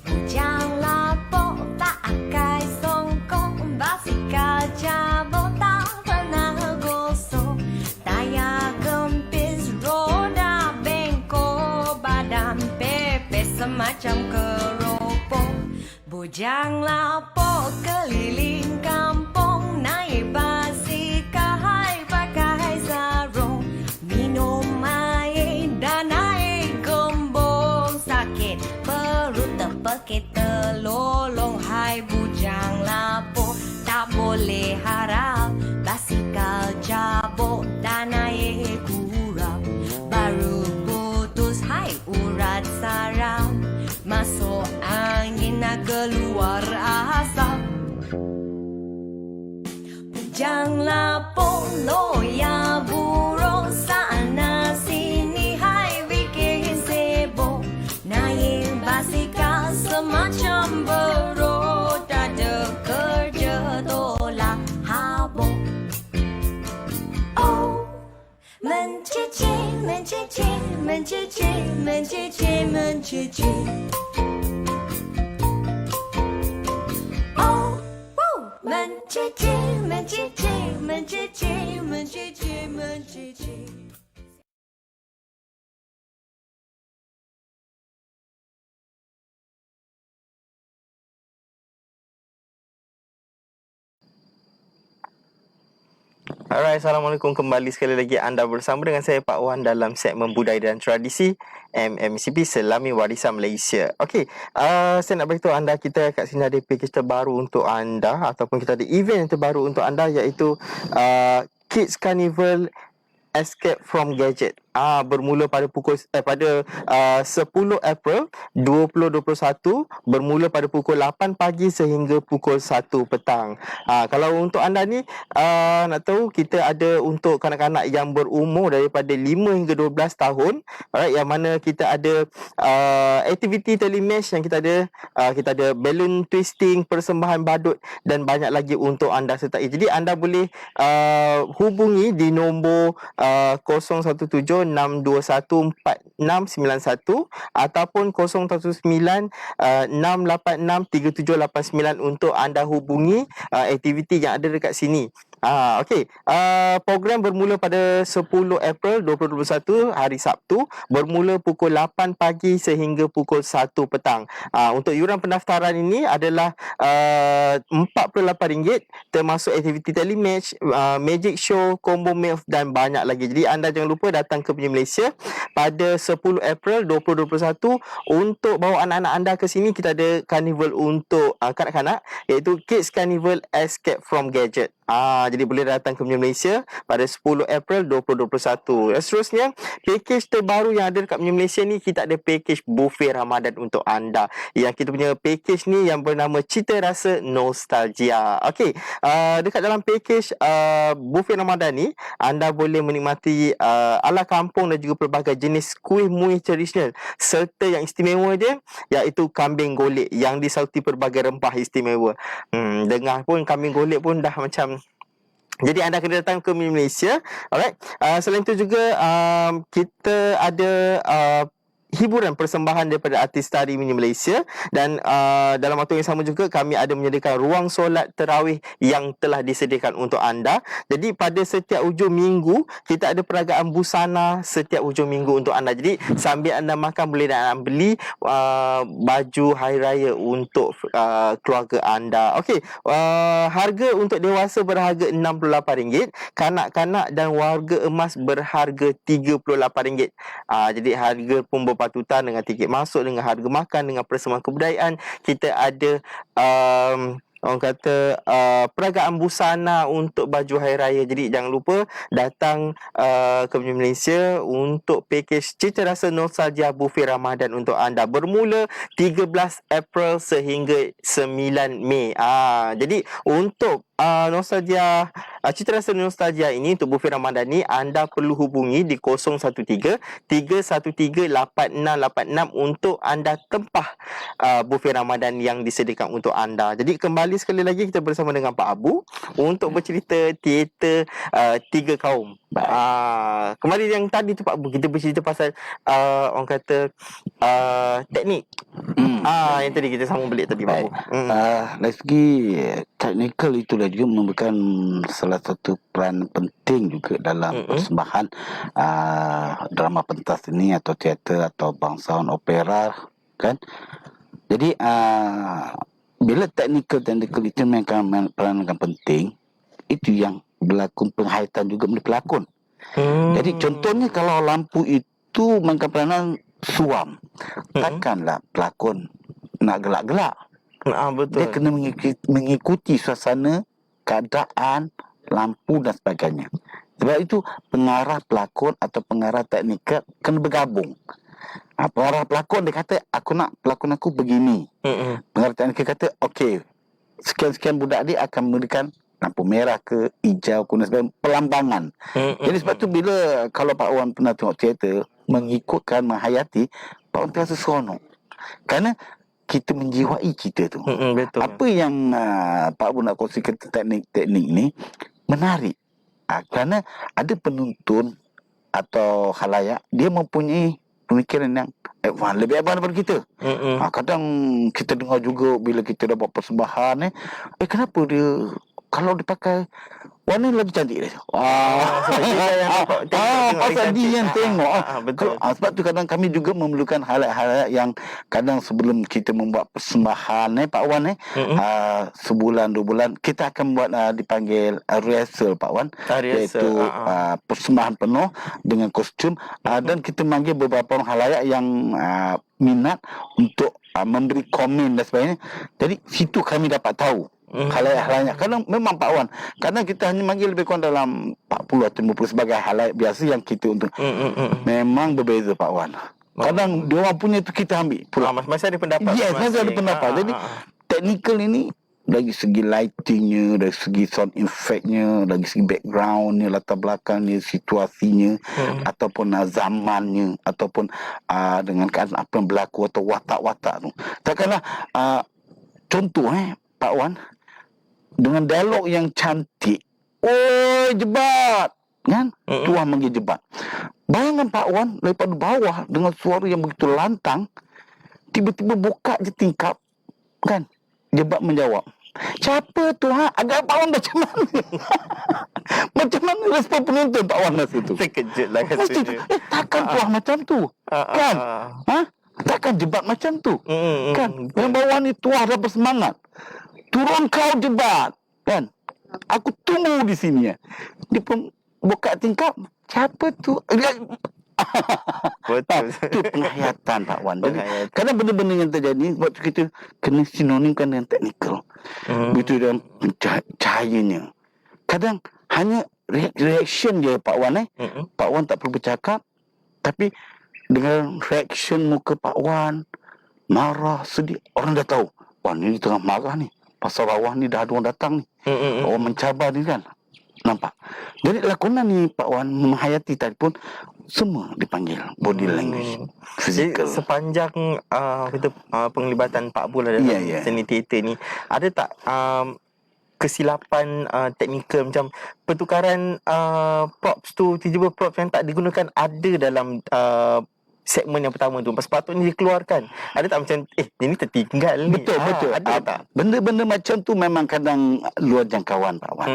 A: Bujang lapuk tak akai songkok, basikal cabut tak pernah gosok. Tayar kempis, roda bengkok, badan pepes semacam keropok. Bujang lapuk keliling kampung, naik basikal hai pakai sarung, minum air dan naik gembong. Sakit perut terpekit terlolong, hai bujang lapuk tak boleh harap. Basikal cabut dan air kurap, baru putus hai urat saraf. Masuk angin nak keluar asap. polo ya buruk sana sini hai bikin sibuk naik basikal semacam berut ada kerja tolak habuk. Oh, mencici, mencici, mencici, mencici, mencici. Oh, woo, mencici, mencici, mencici, mencici, mencici.
B: Alright, Assalamualaikum, kembali sekali lagi anda bersama dengan saya Pak Wan dalam segmen Budaya dan Tradisi MMCP Selami Warisan Malaysia. Okey, saya nak beritahu anda kita kat sini ada package terbaru untuk anda ataupun kita ada event yang terbaru untuk anda iaitu Kids Carnival Escape from Gadget. Bermula pada pada 10 April 2021 bermula pada pukul 8 pagi sehingga pukul 1 petang. Kalau untuk anda ni nak tahu, kita ada untuk kanak-kanak yang berumur daripada 5 hingga 12 tahun, alright, yang mana kita ada aktiviti telemesh yang kita ada balloon twisting, persembahan badut dan banyak lagi untuk anda sertai. Jadi anda boleh hubungi di nombor 017-621-4691 ataupun 019-686-3789 untuk anda hubungi aktiviti yang ada dekat sini. Okey, program bermula pada 10 April 2021 hari Sabtu bermula pukul 8 pagi sehingga pukul 1 petang. Untuk yuran pendaftaran ini adalah RM48 termasuk aktiviti telematch, magic show, combo meal dan banyak lagi. Jadi anda jangan lupa datang ke Malaysia pada 10 April 2021 untuk bawa anak-anak anda ke sini. Kita ada carnival untuk kanak-kanak iaitu Kids Carnival Escape from Gadget. Jadi boleh datang ke Malaysia pada 10 April 2021. Dan seterusnya, package terbaru yang ada dekat Malaysia ni, kita ada package buffet Ramadan untuk anda. Yang kita punya package ni yang bernama Cita Rasa Nostalgia. Okey, dekat dalam package buffet Ramadan ni, anda boleh menikmati ala kampung dan juga pelbagai jenis kuih muih tradisional serta yang istimewa dia iaitu kambing golek yang disaluti pelbagai rempah istimewa. Dengar pun kambing golek pun dah macam. Jadi anda kena datang ke Malaysia. Alright. Selain itu juga kita ada hiburan persembahan daripada artis tari mini Malaysia dan dalam waktu yang sama juga kami ada menyediakan ruang solat tarawih yang telah disediakan untuk anda. Jadi pada setiap hujung minggu kita ada peragaan busana setiap hujung minggu untuk anda. Jadi sambil anda makan boleh nak beli baju hari raya untuk keluarga anda. Okey, harga untuk dewasa berharga RM68, kanak-kanak dan warga emas berharga RM38. Jadi harga pun berpatutan dengan tiket masuk, dengan harga makan, dengan persembahan kebudayaan. Kita ada orang kata peragaan busana untuk baju hari raya. Jadi jangan lupa datang ke Malaysia untuk package Cita Rasa Nostalgia Buffet Ramadan untuk anda bermula 13 April sehingga 9 Mei. Jadi untuk nostalgia Cita Rasa Nostalgia ini untuk buffet Ramadan ni anda perlu hubungi di 013-313-8686 untuk anda tempah buffet Ramadan yang disediakan untuk anda. Jadi kembali sekali lagi kita bersama dengan Pak Abu untuk bercerita teater Tiga Kaum. Kembali yang tadi tu Pak Abu, kita bercerita pasal orang kata teknik. Yang tadi kita sambung balik tadi Pak Abu.
C: Dari segi teknikal itulah juga memberikan salah satu peran penting juga dalam persembahan drama pentas ini atau teater atau bangsawan opera kan. Jadi bila teknikal itu mainkan peranan penting, itu yang berlakon penghayatan juga menjadi pelakon. Jadi contohnya kalau lampu itu mainkan peranan suam, takkanlah pelakon nak gelak-gelak.
B: Betul.
C: Dia kena mengikuti suasana, keadaan, lampu dan sebagainya. Sebab itu pengarah pelakon atau pengarah teknikal kena bergabung. Pengarah pelakon dia kata aku nak pelakon aku begini. Pengarah teknikal kata okey, sekian-sekian budak dia akan memberikan lampu merah ke hijau kuning sebagainya, pelambangan. Jadi sebab tu bila kalau Pak Wan pernah tengok teater, mengikutkan, menghayati, Pak Wan terasa seronok. Kerana kita menjiwai cerita tu.
B: Betul.
C: Apa yang Pak Abu nak kongsikan teknik-teknik ni menarik. Kerana ada penonton atau khalayak, dia mempunyai pemikiran yang advance, lebih advance daripada kita. Kadang kita dengar juga bila kita dah buat persembahan kenapa dia kalau dia pakai warna lagi cantik dia.
B: Sebab kita yang tengok
C: pasal dia yang tengok.
B: Betul.
C: Sebab tu kadang kami juga memerlukan hal-hal yang kadang sebelum kita membuat persembahan Pak Wan sebulan 2 bulan kita akan buat dipanggil rehearsal Pak Wan, iaitu persembahan penuh dengan kostum dan kita manggil beberapa orang halayak yang minat untuk memberi komen dan sebagainya. Jadi situ kami dapat tahu halayak-halayak. Kadang memang Pak Wan, kadang kita hanya manggil lebih kurang dalam 40 atau 50 sebagai halayak biasa yang kita untuk memang berbeza Pak Wan. Kadang dia orang punya tu kita ambil pula.
B: Masih ada pendapat.
C: Yes, masih ada pendapat. Jadi technical ini dari segi lightingnya, dari segi sound effectnya, dari segi backgroundnya, latar belakangnya, situasinya, ataupun zamannya, ataupun dengan keadaan apa yang berlaku atau watak-watak tu. Takkanlah contoh Pak Wan, dengan dialog yang cantik, oi jebat, kan? Tuan manggil jebat. Bayangkan Pak Wan daripada bawah dengan suara yang begitu lantang, tiba-tiba buka je tingkap, kan? Jebat menjawab, siapa tu agak Pak Wan macam mana? Macam mana respon penonton Pak Wan masa tu?
B: Terkejut lah rasanya.
C: Takkan tuah macam tu, kan? Takkan jebat macam tu, kan? Yang bawah ni tuah dah bersemangat, turun kau jebat, kan? Aku tunggu di sini. Dia pun buka tingkap, siapa tu?
B: Betul.
C: Itu penghayatan Pak Wan. Jadi kadang benda-benda yang terjadi sebab kita kena sinonimkan dengan teknikal. Begitu dalam cahayanya. Kadang hanya reaction dia Pak Wan Pak Wan tak perlu bercakap, tapi dengan reaction muka Pak Wan, marah, sedih, orang dah tahu, wah ni tengah marah ni. Pasal bawah ni dah ada orang datang ni. Orang mencabar ni kan. Nampak? Jadi lakonan ni Pak Wan menghayati tadi pun semua dipanggil body language, physical.
B: Jadi sepanjang kita penglibatan Pak Bul dalam seni teater ni, ada tak kesilapan teknikal macam pertukaran props tu, tiba-tiba props yang tak digunakan ada dalam segmen yang pertama tu, sepatutnya dikeluarkan. Ada tak macam ini tertinggal ni?
C: Betul.
B: Ada tak?
C: Benda-benda macam tu memang kadang luar jangkauan Pak Wan.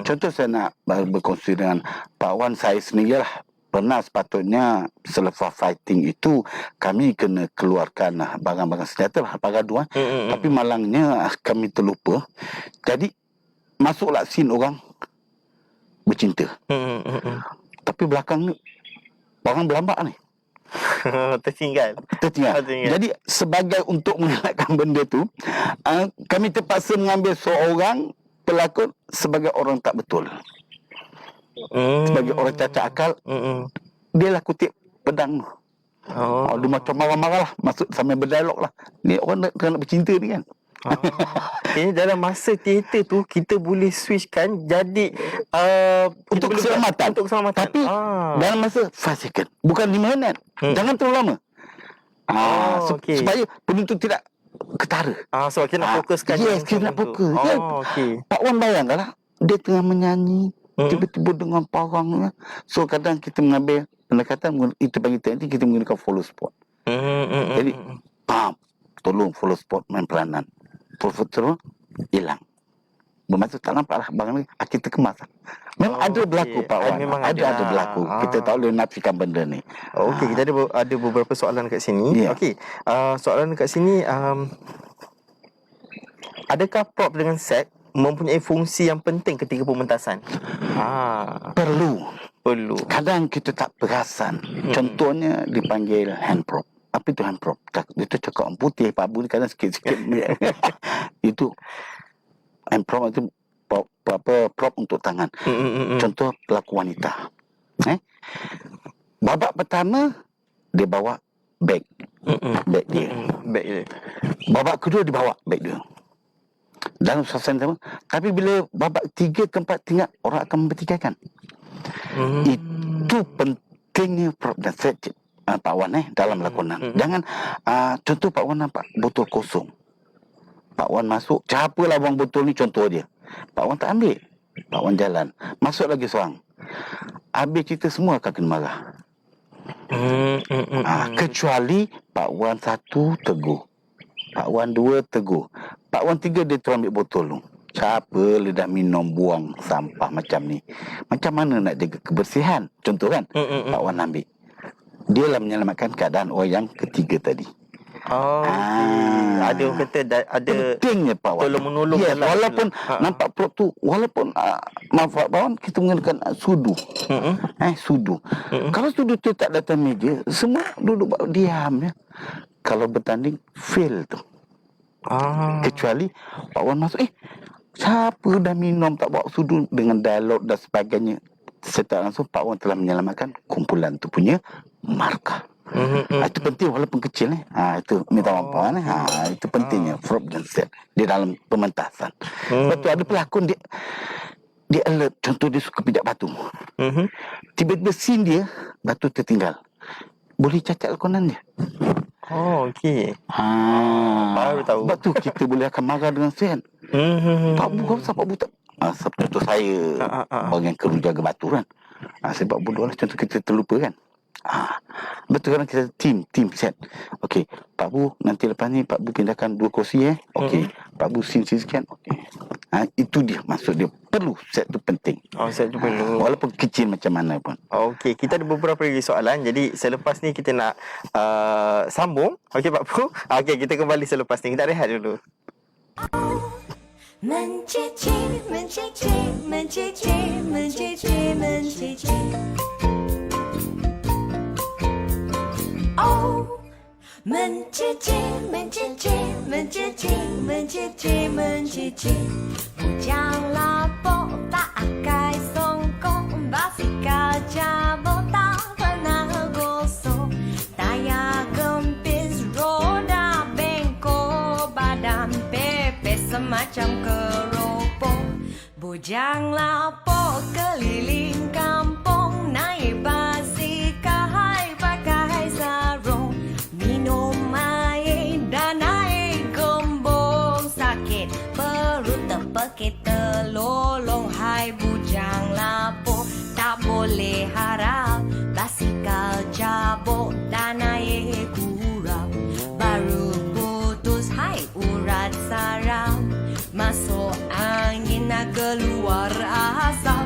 C: Contoh saya nak berkongsi dengan Pak Wan, saya sendirilah pernah sepatutnya selepas fighting itu kami kena keluarkan barang-barang senjata paradu tapi malangnya kami terlupa. Jadi masuklah scene orang bercinta. Tapi belakang ni orang berlambak ni.
B: Tertinggal.
C: Jadi sebagai untuk mengelakkan benda tu, kami terpaksa mengambil seorang pelakon sebagai orang tak betul. Sebagai orang cacat akal. Dia lah kutip pedang. Dia macam marah-marah lah, masuk sambil berdialog lah. Ni orang nak bercinta ni kan.
B: Ini dalam masa teater tu kita boleh switchkan jadi
C: untuk keselamatan. Tapi dalam masa 5 second, bukan 5 minit. Jangan terlalu lama. Supaya penonton tidak ketara.
B: Sebab kita nak fokuskan.
C: Yes, kita nak fokus. Pak Wan bayangkanlah, dia tengah menyanyi, tiba-tiba dengan parang. So kadang kita mengambil pendekatan, itu bagi teknik kita menggunakan follow spot. Jadi tolong follow spot main peranan. Terus hilang. Bermaksud tak nampak lah barang ni, kita kemas lah. Memang ada berlaku Pak Wan. Memang ada berlaku. Kita tak boleh nafikan benda ni.
B: Kita ada beberapa soalan dekat sini. Soalan dekat sini, adakah prop dengan set mempunyai fungsi yang penting ketika pementasan? Perlu.
C: Kadang kita tak perasan. Contohnya dipanggil hand prop. Apa itu hand prop? Itu cakap orang putih, Pak Bu ni kadang sikit-sikit. Itu hand prop itu prop untuk tangan. Contoh pelakon wanita. Babak pertama dia bawa beg. Beg dia.
B: Beg dia.
C: Babak kedua dia bawa beg dia. dalam suasana sama. Tapi bila babak 3 ke 4 tinggal, orang akan mempertikaikan. Itu pentingnya Prof dan Set, Pak Wan dalam lakonan. Jangan contoh Pak Wan nampak botol kosong. Pak Wan masuk, siapalah buang botol ni, contoh dia. Pak Wan tak ambil. Pak Wan jalan. Masuk lagi seorang. Habis kita semua akan kena marah. Kecuali Pak Wan 1 teguh, Pak Wan 2 teguh, Pak Wan 3 dia terus ambil botol tu. Siapa dah minum buang sampah macam ni, macam mana nak jaga kebersihan? Contoh kan, Pak Wan ambil. Dia lah menyelamatkan keadaan orang yang ketiga tadi.
B: Ada orang kata ada
C: pentingnya Pak Wan
B: tolong-menolong dalam
C: walaupun nampak plot tu, walaupun maaf Pak Wan, kita menggunakan sudu. Sudu. Kalau sudu tu tak datang meja, semua duduk diam ya. Kalau bertanding fail tu. Kecuali Pak Wan masuk, siapa dah minum tak bawa sudu dengan dialog dan sebagainya, secara langsung Pak Wan telah menyelamatkan kumpulan tu punya markah. Itu penting walaupun kecil itu minta maaf Pak Wan. Itu pentingnya Prof dan Set di dalam pementasan. Betul, ada pelakon dia alert, contoh dia suka pijak batu. Tiba-tiba scene dia batu tertinggal, boleh cacat lakonan dia.
B: Okey. Baru tahu.
C: Sebab tu kita boleh akan marah dengan Set. Pak Bu, kau siapa Bu tak? Contoh saya bagian kru jaga batu kan. Sebab bodoh lah, contoh kita terlupa kan. Betul kan, kita tim set. Okey, Pak Bu, nanti lepas ni Pak Bu pindahkan 2 kursi Okey, Pak Bu scene sekian. Okey. Itu dia, maksud dia perlu set tu penting.
B: Set tu perlu.
C: Walaupun kecil macam mana pun.
B: Okey, kita ada beberapa lagi soalan. Jadi selepas ni kita nak sambung. Okey Pak Bu. Okey, kita kembali selepas ni. Kita rehat dulu.
A: Mencicir, mencicir, mencicir, mencicir, mencicir. Oh, mencicir, mencicir, mencicir, mencicir, mencicir. Bujang lapuk tak akai songkok, basikal cabut tak pernah gosok. Tayar kempis, roda bengkok, badan pepes semacam keropok. Bujang lapuk keliling kampung, naik basikal hai pakai sarung, minum air dan naik gembong. Sakit perut terpekik terlolong, hai bujang lapuk tak boleh harap. Basikal cabut dan air kurang, baru putus hai urat saraf. Masuk angin nak keluar asap.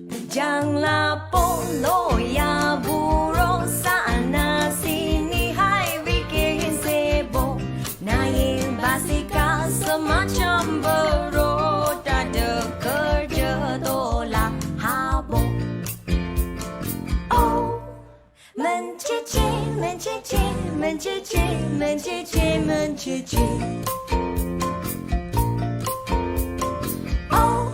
A: Bujang lapuk loya buruk, sana sini hai bikin sibuk. Naik basikal semacam beruk, tak ada kerja tolak habuk. Oh, mencicir, mencicir, mencicir, mencicir, mencicir. Oh,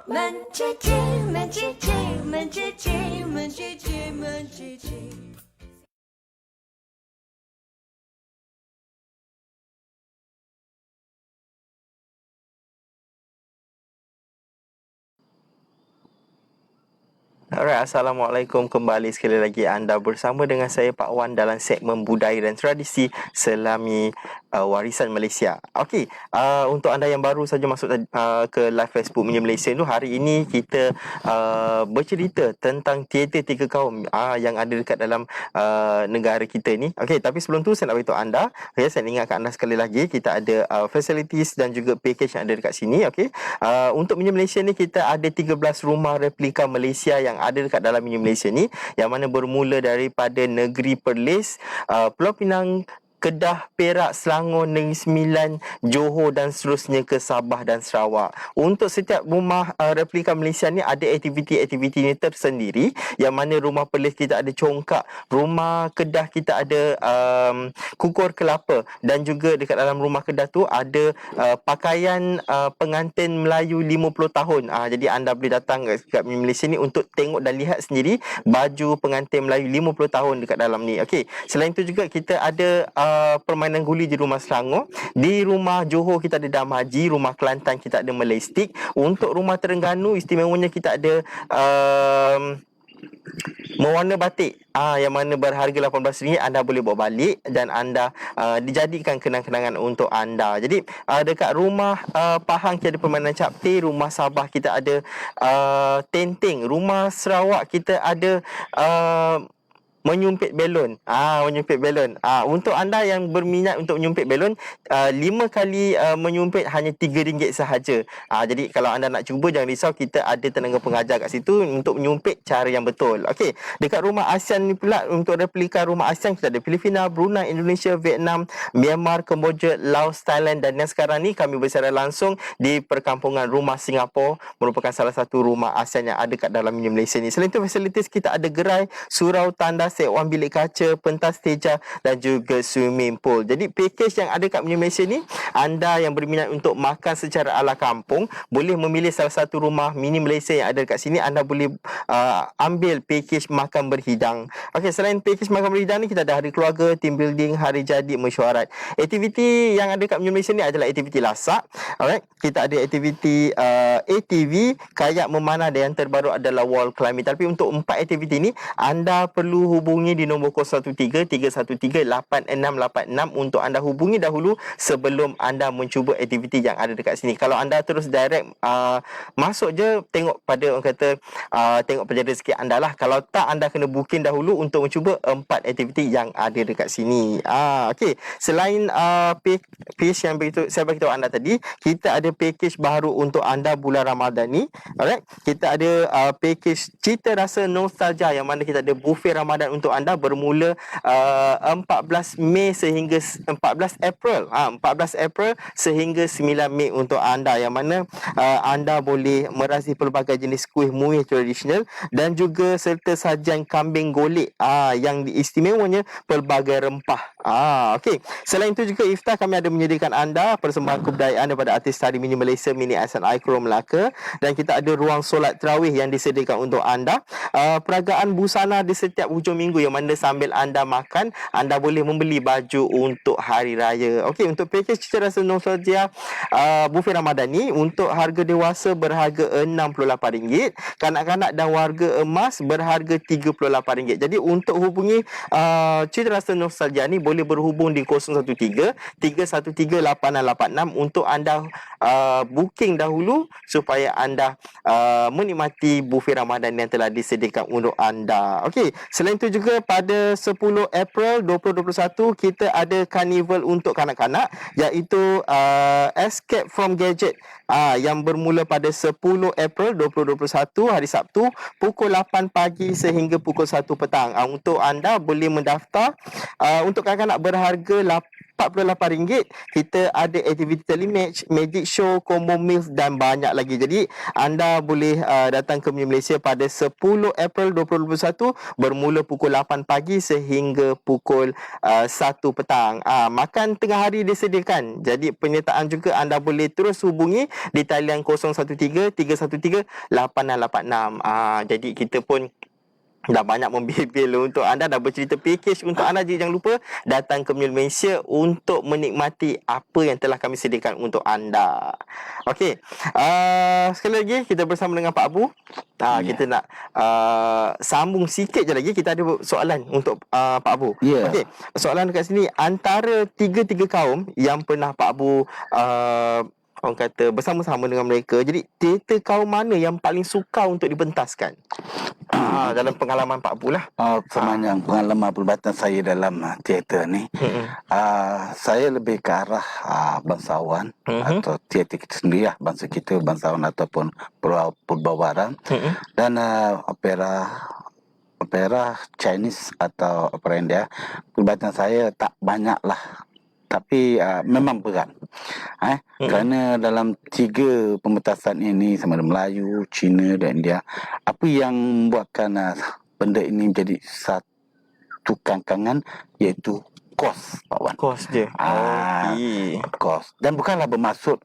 A: mencicir, mencicir, mencicir, mencicir, mencicir.
B: Alright, Assalamualaikum, kembali sekali lagi anda bersama dengan saya Pak Wan dalam segmen Budaya dan Tradisi Selami Warisan Malaysia. Okey, untuk anda yang baru saja masuk ke live Facebook Minyak Malaysia tu, hari ini kita bercerita tentang teater tiga kaum yang ada dekat dalam negara kita ni. Okey, tapi sebelum tu saya nak beritahu anda, saya nak ingatkan anda sekali lagi, kita ada facilities dan juga package yang ada dekat sini. Okey, untuk Minyak Malaysia ni kita ada 13 rumah replika Malaysia yang ada dekat dalam Minyak Malaysia ni, yang mana bermula daripada negeri Perlis, Pulau Pinang, Kedah, Perak, Selangor, Negeri Sembilan, Johor dan seterusnya ke Sabah dan Sarawak. Untuk setiap rumah replika Malaysia ni ada aktiviti-aktiviti ni tersendiri, yang mana rumah Perlis kita ada congkak, rumah Kedah kita ada kukur kelapa, dan juga dekat dalam rumah Kedah tu ada pakaian pengantin Melayu 50 tahun. Jadi anda boleh datang dekat Malaysia ni untuk tengok dan lihat sendiri baju pengantin Melayu 50 tahun dekat dalam ni. Okey, selain tu juga kita ada permainan guli di rumah Selangor. Di rumah Johor kita ada Damaji, rumah Kelantan kita ada Majestic. Untuk rumah Terengganu istimewanya kita ada mewarna batik, yang mana berharga RM18, anda boleh bawa balik dan anda dijadikan kenang-kenangan untuk anda. Jadi dekat rumah Pahang kita ada permainan capti, rumah Sabah kita ada tenting, rumah Sarawak kita ada menyumpit belon. Menyumpit belon. Untuk anda yang berminat untuk menyumpit belon, 5 kali menyumpit hanya RM3 sahaja. Jadi kalau anda nak cuba, jangan risau, kita ada tenaga pengajar kat situ untuk menyumpit cara yang betul. Okey, dekat rumah ASEAN ni pula, untuk replika rumah ASEAN kita ada Filipina, Brunei, Indonesia, Vietnam, Myanmar, Kemboja, Laos, Thailand, dan yang sekarang ni kami bersiaran langsung di perkampungan rumah Singapura, merupakan salah satu rumah ASEAN yang ada kat dalam Malaysia ni. Selain itu, fasilitis kita ada gerai, surau, tandas, sewan bilik kaca, pentas teja dan juga swimming pool. Jadi package yang ada kat Malaysia ni, anda yang berminat untuk makan secara ala kampung boleh memilih salah satu rumah mini Malaysia yang ada kat sini. Anda boleh ambil package makan berhidang. Okey, selain package makan berhidang ni, kita ada hari keluarga, team building, hari jadi, mesyuarat. Aktiviti yang ada kat Malaysia ni adalah aktiviti lasak. Alright, kita ada aktiviti ATV, kayak memanah, dan yang terbaru adalah wall climbing. Tapi untuk 4 aktiviti ni, anda perlu hubungi di nombor 013-313-8686 untuk anda hubungi dahulu sebelum anda mencuba aktiviti yang ada dekat sini. Kalau anda terus direct masuk je, tengok pada orang kata tengok pada rezeki anda lah. Kalau tak, anda kena booking dahulu untuk mencuba 4 aktiviti yang ada dekat sini. Okey, selain package yang saya beritahu anda tadi, kita ada package baru untuk anda bulan Ramadan ni. Alright, kita ada package Cita Rasa Nostalgia, yang mana kita ada buffet Ramadan untuk anda bermula 14 Mei sehingga 14 April. 14 April sehingga 9 Mei untuk anda, yang mana anda boleh merasai pelbagai jenis kuih muih tradisional dan juga serta sajian kambing golek yang istimewanya pelbagai rempah. Okey. Selain itu juga iftar kami ada menyediakan anda persembahan kebudayaan daripada artis tari mini Malaysia, Mini Ahsan Aikro Melaka, dan kita ada ruang solat tarawih yang disediakan untuk anda. Peragaan busana di setiap hujung minggu, yang mana sambil anda makan, anda boleh membeli baju untuk hari raya. Okey, untuk pakej Cita Rasa Nostalgia buffet Ramadan ni, untuk harga dewasa berharga RM68, kanak-kanak dan warga emas berharga RM38. Jadi untuk hubungi Cita Rasa Nostalgia ni, boleh berhubung di 013-313-8686 untuk anda booking dahulu supaya anda menikmati buffet Ramadan yang telah disediakan untuk anda. Okey, selain itu juga pada 10 April 2021 kita ada karnival untuk kanak-kanak, iaitu Escape from Gadget yang bermula pada 10 April 2021 hari Sabtu pukul 8 pagi sehingga pukul 1 petang. Untuk anda boleh mendaftar. Untuk kanak-kanak berharga RM48. Kita ada aktiviti telematch, magic show, combo meals dan banyak lagi. Jadi anda boleh datang ke Malaysia pada 10 April 2021 bermula pukul 8 pagi sehingga pukul 1 petang. Makan tengah hari disediakan. Jadi penyertaan juga anda boleh terus hubungi di talian 013-313-8686. Jadi kita pun dah banyak membil untuk anda, dah bercerita package untuk anda. Jadi jangan lupa datang ke Malaysia untuk menikmati apa yang telah kami sediakan untuk anda. Okey, sekali lagi kita bersama dengan Pak Abu. Kita nak sambung sikit je lagi. Kita ada soalan untuk Pak Abu. Okey, soalan dekat sini, antara tiga kaum yang pernah Pak Abu orang kata bersama-sama dengan mereka, jadi teater kaum mana yang paling suka untuk dipentaskan? Dalam pengalaman Pak Abu lah.
C: Sepanjang pengalaman perubatan saya dalam teater ni, saya lebih ke arah bangsawan atau teater kita sendiri lah, bangsa kita, bangsawan ataupun Purbawara, dan opera Chinese atau opera India. Perubatan saya tak banyak lah, tapi memang berat. Kerana dalam 3 pementasan ini, sama ada Melayu, Cina dan India, apa yang membuatkan benda ini menjadi satu kankangan, iaitu kos, Pak Wan.
B: Kos je.
C: Kos. Dan bukanlah bermaksud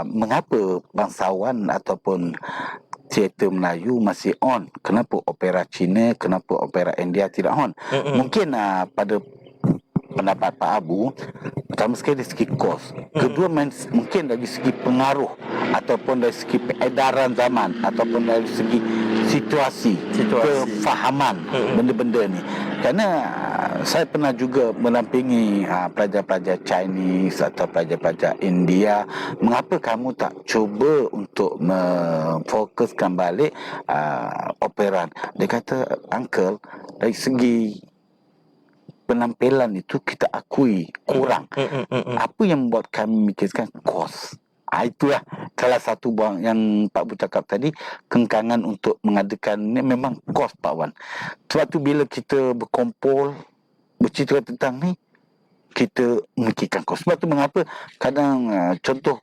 C: mengapa bangsawan ataupun teater Melayu masih on, kenapa opera Cina, kenapa opera India tidak on. Mungkin pada pendapat Pak Abu, pertama sekali dari segi kos, kedua mungkin dari segi pengaruh ataupun dari segi peredaran zaman ataupun dari segi situasi. Kefahaman benda-benda ni. Kerana saya pernah juga menampingi pelajar-pelajar Chinese atau pelajar-pelajar India, mengapa kamu tak cuba untuk memfokuskan balik operan? Dia kata, uncle, dari segi penampilan itu kita akui kurang. Apa yang membuat kami mikirkan kos? Itulah salah satu buang yang Pak Bu cakap tadi, kengkangan untuk mengadakan ni memang kos, Pak Wan. Sebab tu bila kita berkumpul bercerita tentang ni, kita memikirkan kos. Sebab tu mengapa kadang contoh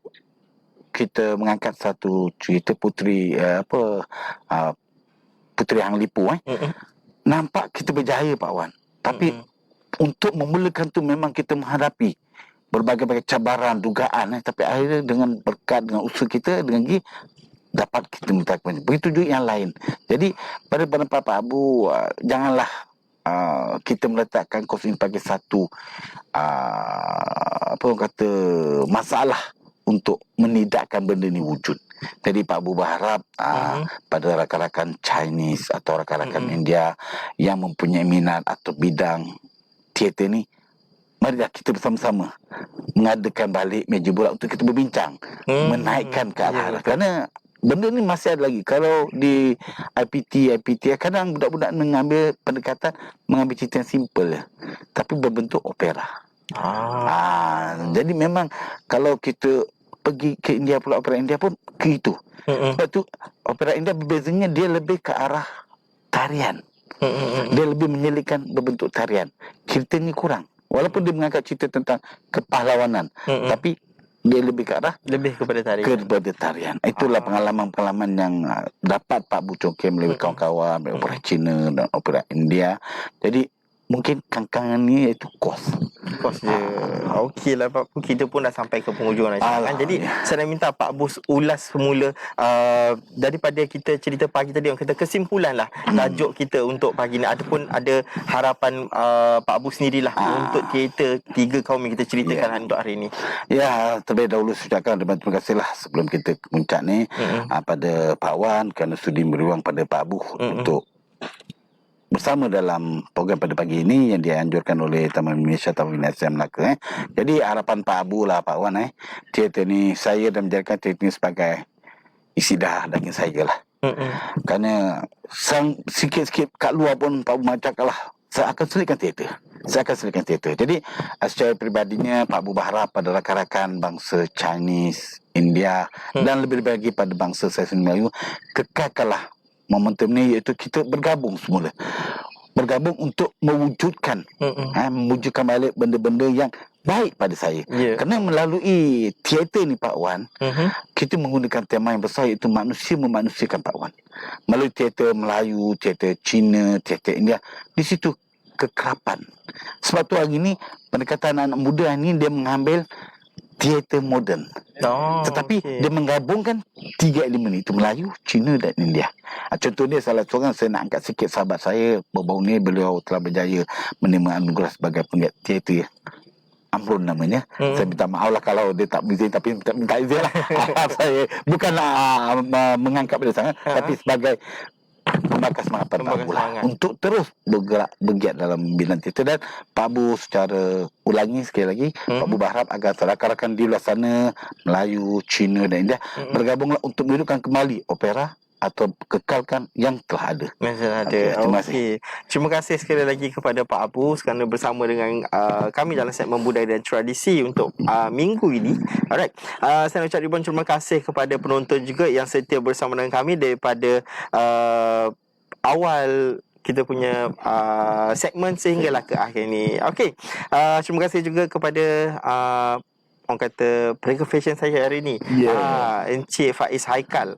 C: kita mengangkat satu cerita Puteri Puteri Hang Lipu nampak kita berjaya, Pak Wan. Tapi untuk memulakan tu memang kita menghadapi berbagai-bagai cabaran, dugaan, tapi akhirnya dengan berkat, dengan usaha kita, dengan gigi, dapat kita mengatakan. Begitu juga yang lain. Jadi pada pendapat Pak Abu, janganlah kita meletakkan kos ini sebagai satu apa orang kata masalah untuk menidakkan benda ni wujud. Jadi Pak Abu berharap pada rakan-rakan Chinese atau rakan-rakan India yang mempunyai minat atau bidang teater ni, marilah kita bersama-sama mengadakan balik meja bulat untuk kita berbincang, menaikkan ke arah. Kerana benda ni masih ada lagi. Kalau di IPT kadang budak-budak mengambil pendekatan, mengambil cerita yang simple tapi berbentuk opera. Jadi memang kalau kita pergi ke India pula, opera India pun ke itu. Sebab tu opera India berbezanya dia lebih ke arah tarian. Dia lebih menyelitkan berbentuk tarian. Cerita ni kurang. Walaupun dia mengangkat cerita tentang kepahlawanan, tapi dia lebih ke arah
B: kepada
C: tarian. Itulah pengalaman-pengalaman yang dapat Pak Bu congkir melalui kawan-kawan, melalui opera Cina dan opera India. Jadi mungkin kangkangan ni iaitu kos
B: je. Okey lah Pak Bu, kita pun dah sampai ke penghujung rancangan. Jadi saya nak minta Pak Bu ulas semula daripada kita cerita pagi tadi, orang kata kesimpulan lah tajuk kita untuk pagi ni, ataupun ada harapan Pak Bu sendirilah untuk teater tiga kaum yang kita ceritakan untuk hari ni.
C: Ya, terlebih dahulu saya ucapkan terima kasihlah sebelum kita puncak ni pada Pak Wan kerana sudi beri ruang pada Pak Bu untuk bersama dalam program pada pagi ini yang dianjurkan oleh Taman Malaysia Taman Malaysia Melaka. Jadi harapan Pak Abu lah Pak Wan teater ni saya dah menjadikan teater ni sebagai isi darah daging saya lah. Kerana sikit-sikit kat luar pun Pak Abu cakap lah, saya akan selitkan teater. Jadi secara peribadinya Pak Abu berharap pada rakan-rakan bangsa Chinese, India dan lebih-lebih lagi pada bangsa saya sendiri Melayu, kekalkanlah momentum ni, iaitu kita bergabung semula. Bergabung untuk mewujudkan mewujudkan balik benda-benda yang baik pada saya. Kerana melalui teater ni Pak Wan, kita menggunakan tema yang besar, iaitu manusia memanusiakan Pak Wan. Melalui teater Melayu, teater Cina, teater India, di situ kekerapan. Sebab tu hari ni pendekatan anak muda ni dia mengambil teater moden. Tetapi dia menggabungkan tiga elemen itu, Melayu, Cina dan India. Contohnya salah seorang saya nak angkat sikit, sahabat saya baru-baru ni beliau telah berjaya menerima anugerah sebagai penggiat teater. Amrun namanya. Saya minta maaf lah kalau dia tak izin, tapi minta izin lah. Saya bukan mengangkat pada sangat, tapi sebagai membakar semangat Pak Bu lah untuk terus bergiat dalam bidang teater. Dan Pak Bu secara ulangi sekali lagi, Pak Bu berharap agar rakan-rakan di luar sana Melayu, Cina dan India bergabunglah untuk menghidupkan kembali opera atau kekalkan yang telah ada.
B: Terima kasih. Terima kasih sekali lagi kepada Pak Abu kerana bersama dengan kami dalam segmen Budaya dan Tradisi untuk minggu ini. Alright. Saya nak ucap ribuan terima kasih kepada penonton juga yang setia bersama dengan kami daripada awal kita punya segmen sehinggalah ke akhir ni. Okey. Terima kasih juga kepada orang kata pelagak fashion saya hari ni, Encik Faiz Haikal.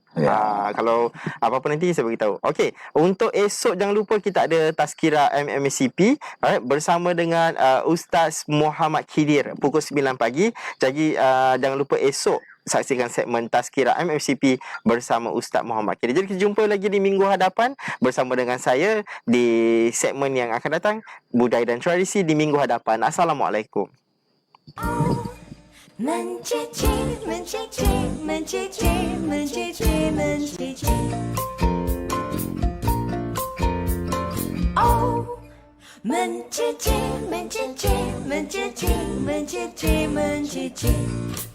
B: Kalau apa-apa nanti saya beritahu. Okey, untuk esok jangan lupa kita ada tazkirah MMCP bersama dengan Ustaz Muhammad Khidir pukul 9 pagi. Jadi jangan lupa esok saksikan segmen Tazkirah MFCP bersama Ustaz Muhammad Khairi. Jadi kita jumpa lagi di minggu hadapan bersama dengan saya di segmen yang akan datang, Budaya dan Tradisi di minggu hadapan. Assalamualaikum.
A: Mencicipi, mencicipi, mencicipi, mencicipi, mencicipi. Oh, mencicipi, mencicipi, mencicipi, mencicipi, mencicipi.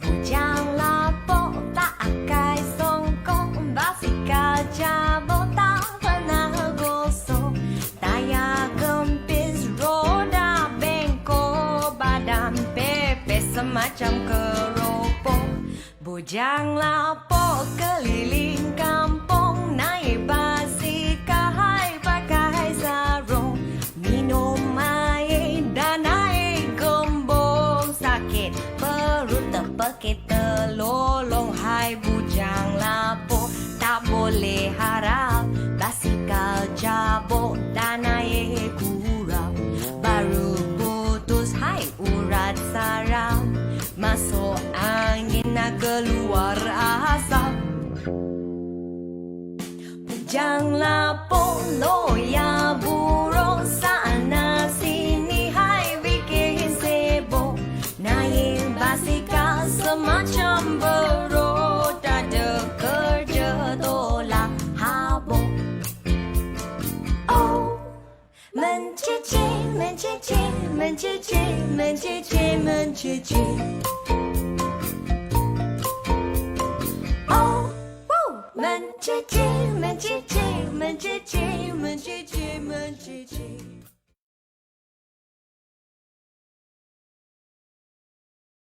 A: Bujang lapuk tak akai songkok, basikal cabut tak pernah gosok. Tayar kempis, roda bengkok, badan pepes semacam keropok. Bujang lapuk keliling kampung, naik basikal hai pakai sarung. Minum air dan naik gembong, sakit perut terpekik terlolong. Hai bujang lapuk, tak boleh harap basikal cabut dan air gurau. Baru putus hai urat saraf, masuk angin nak keluar asap. Bujang lapuk loya buruk, sana sini hai bikin sibuk. Naik basikal semacam beruk, tak ada kerja tolak habuk. Oh, mencicipi, mencicipi, mencicipi, mencicipi, mencicipi. Oh, mencicipi, mencicipi, mencicipi, mencicipi, mencicipi.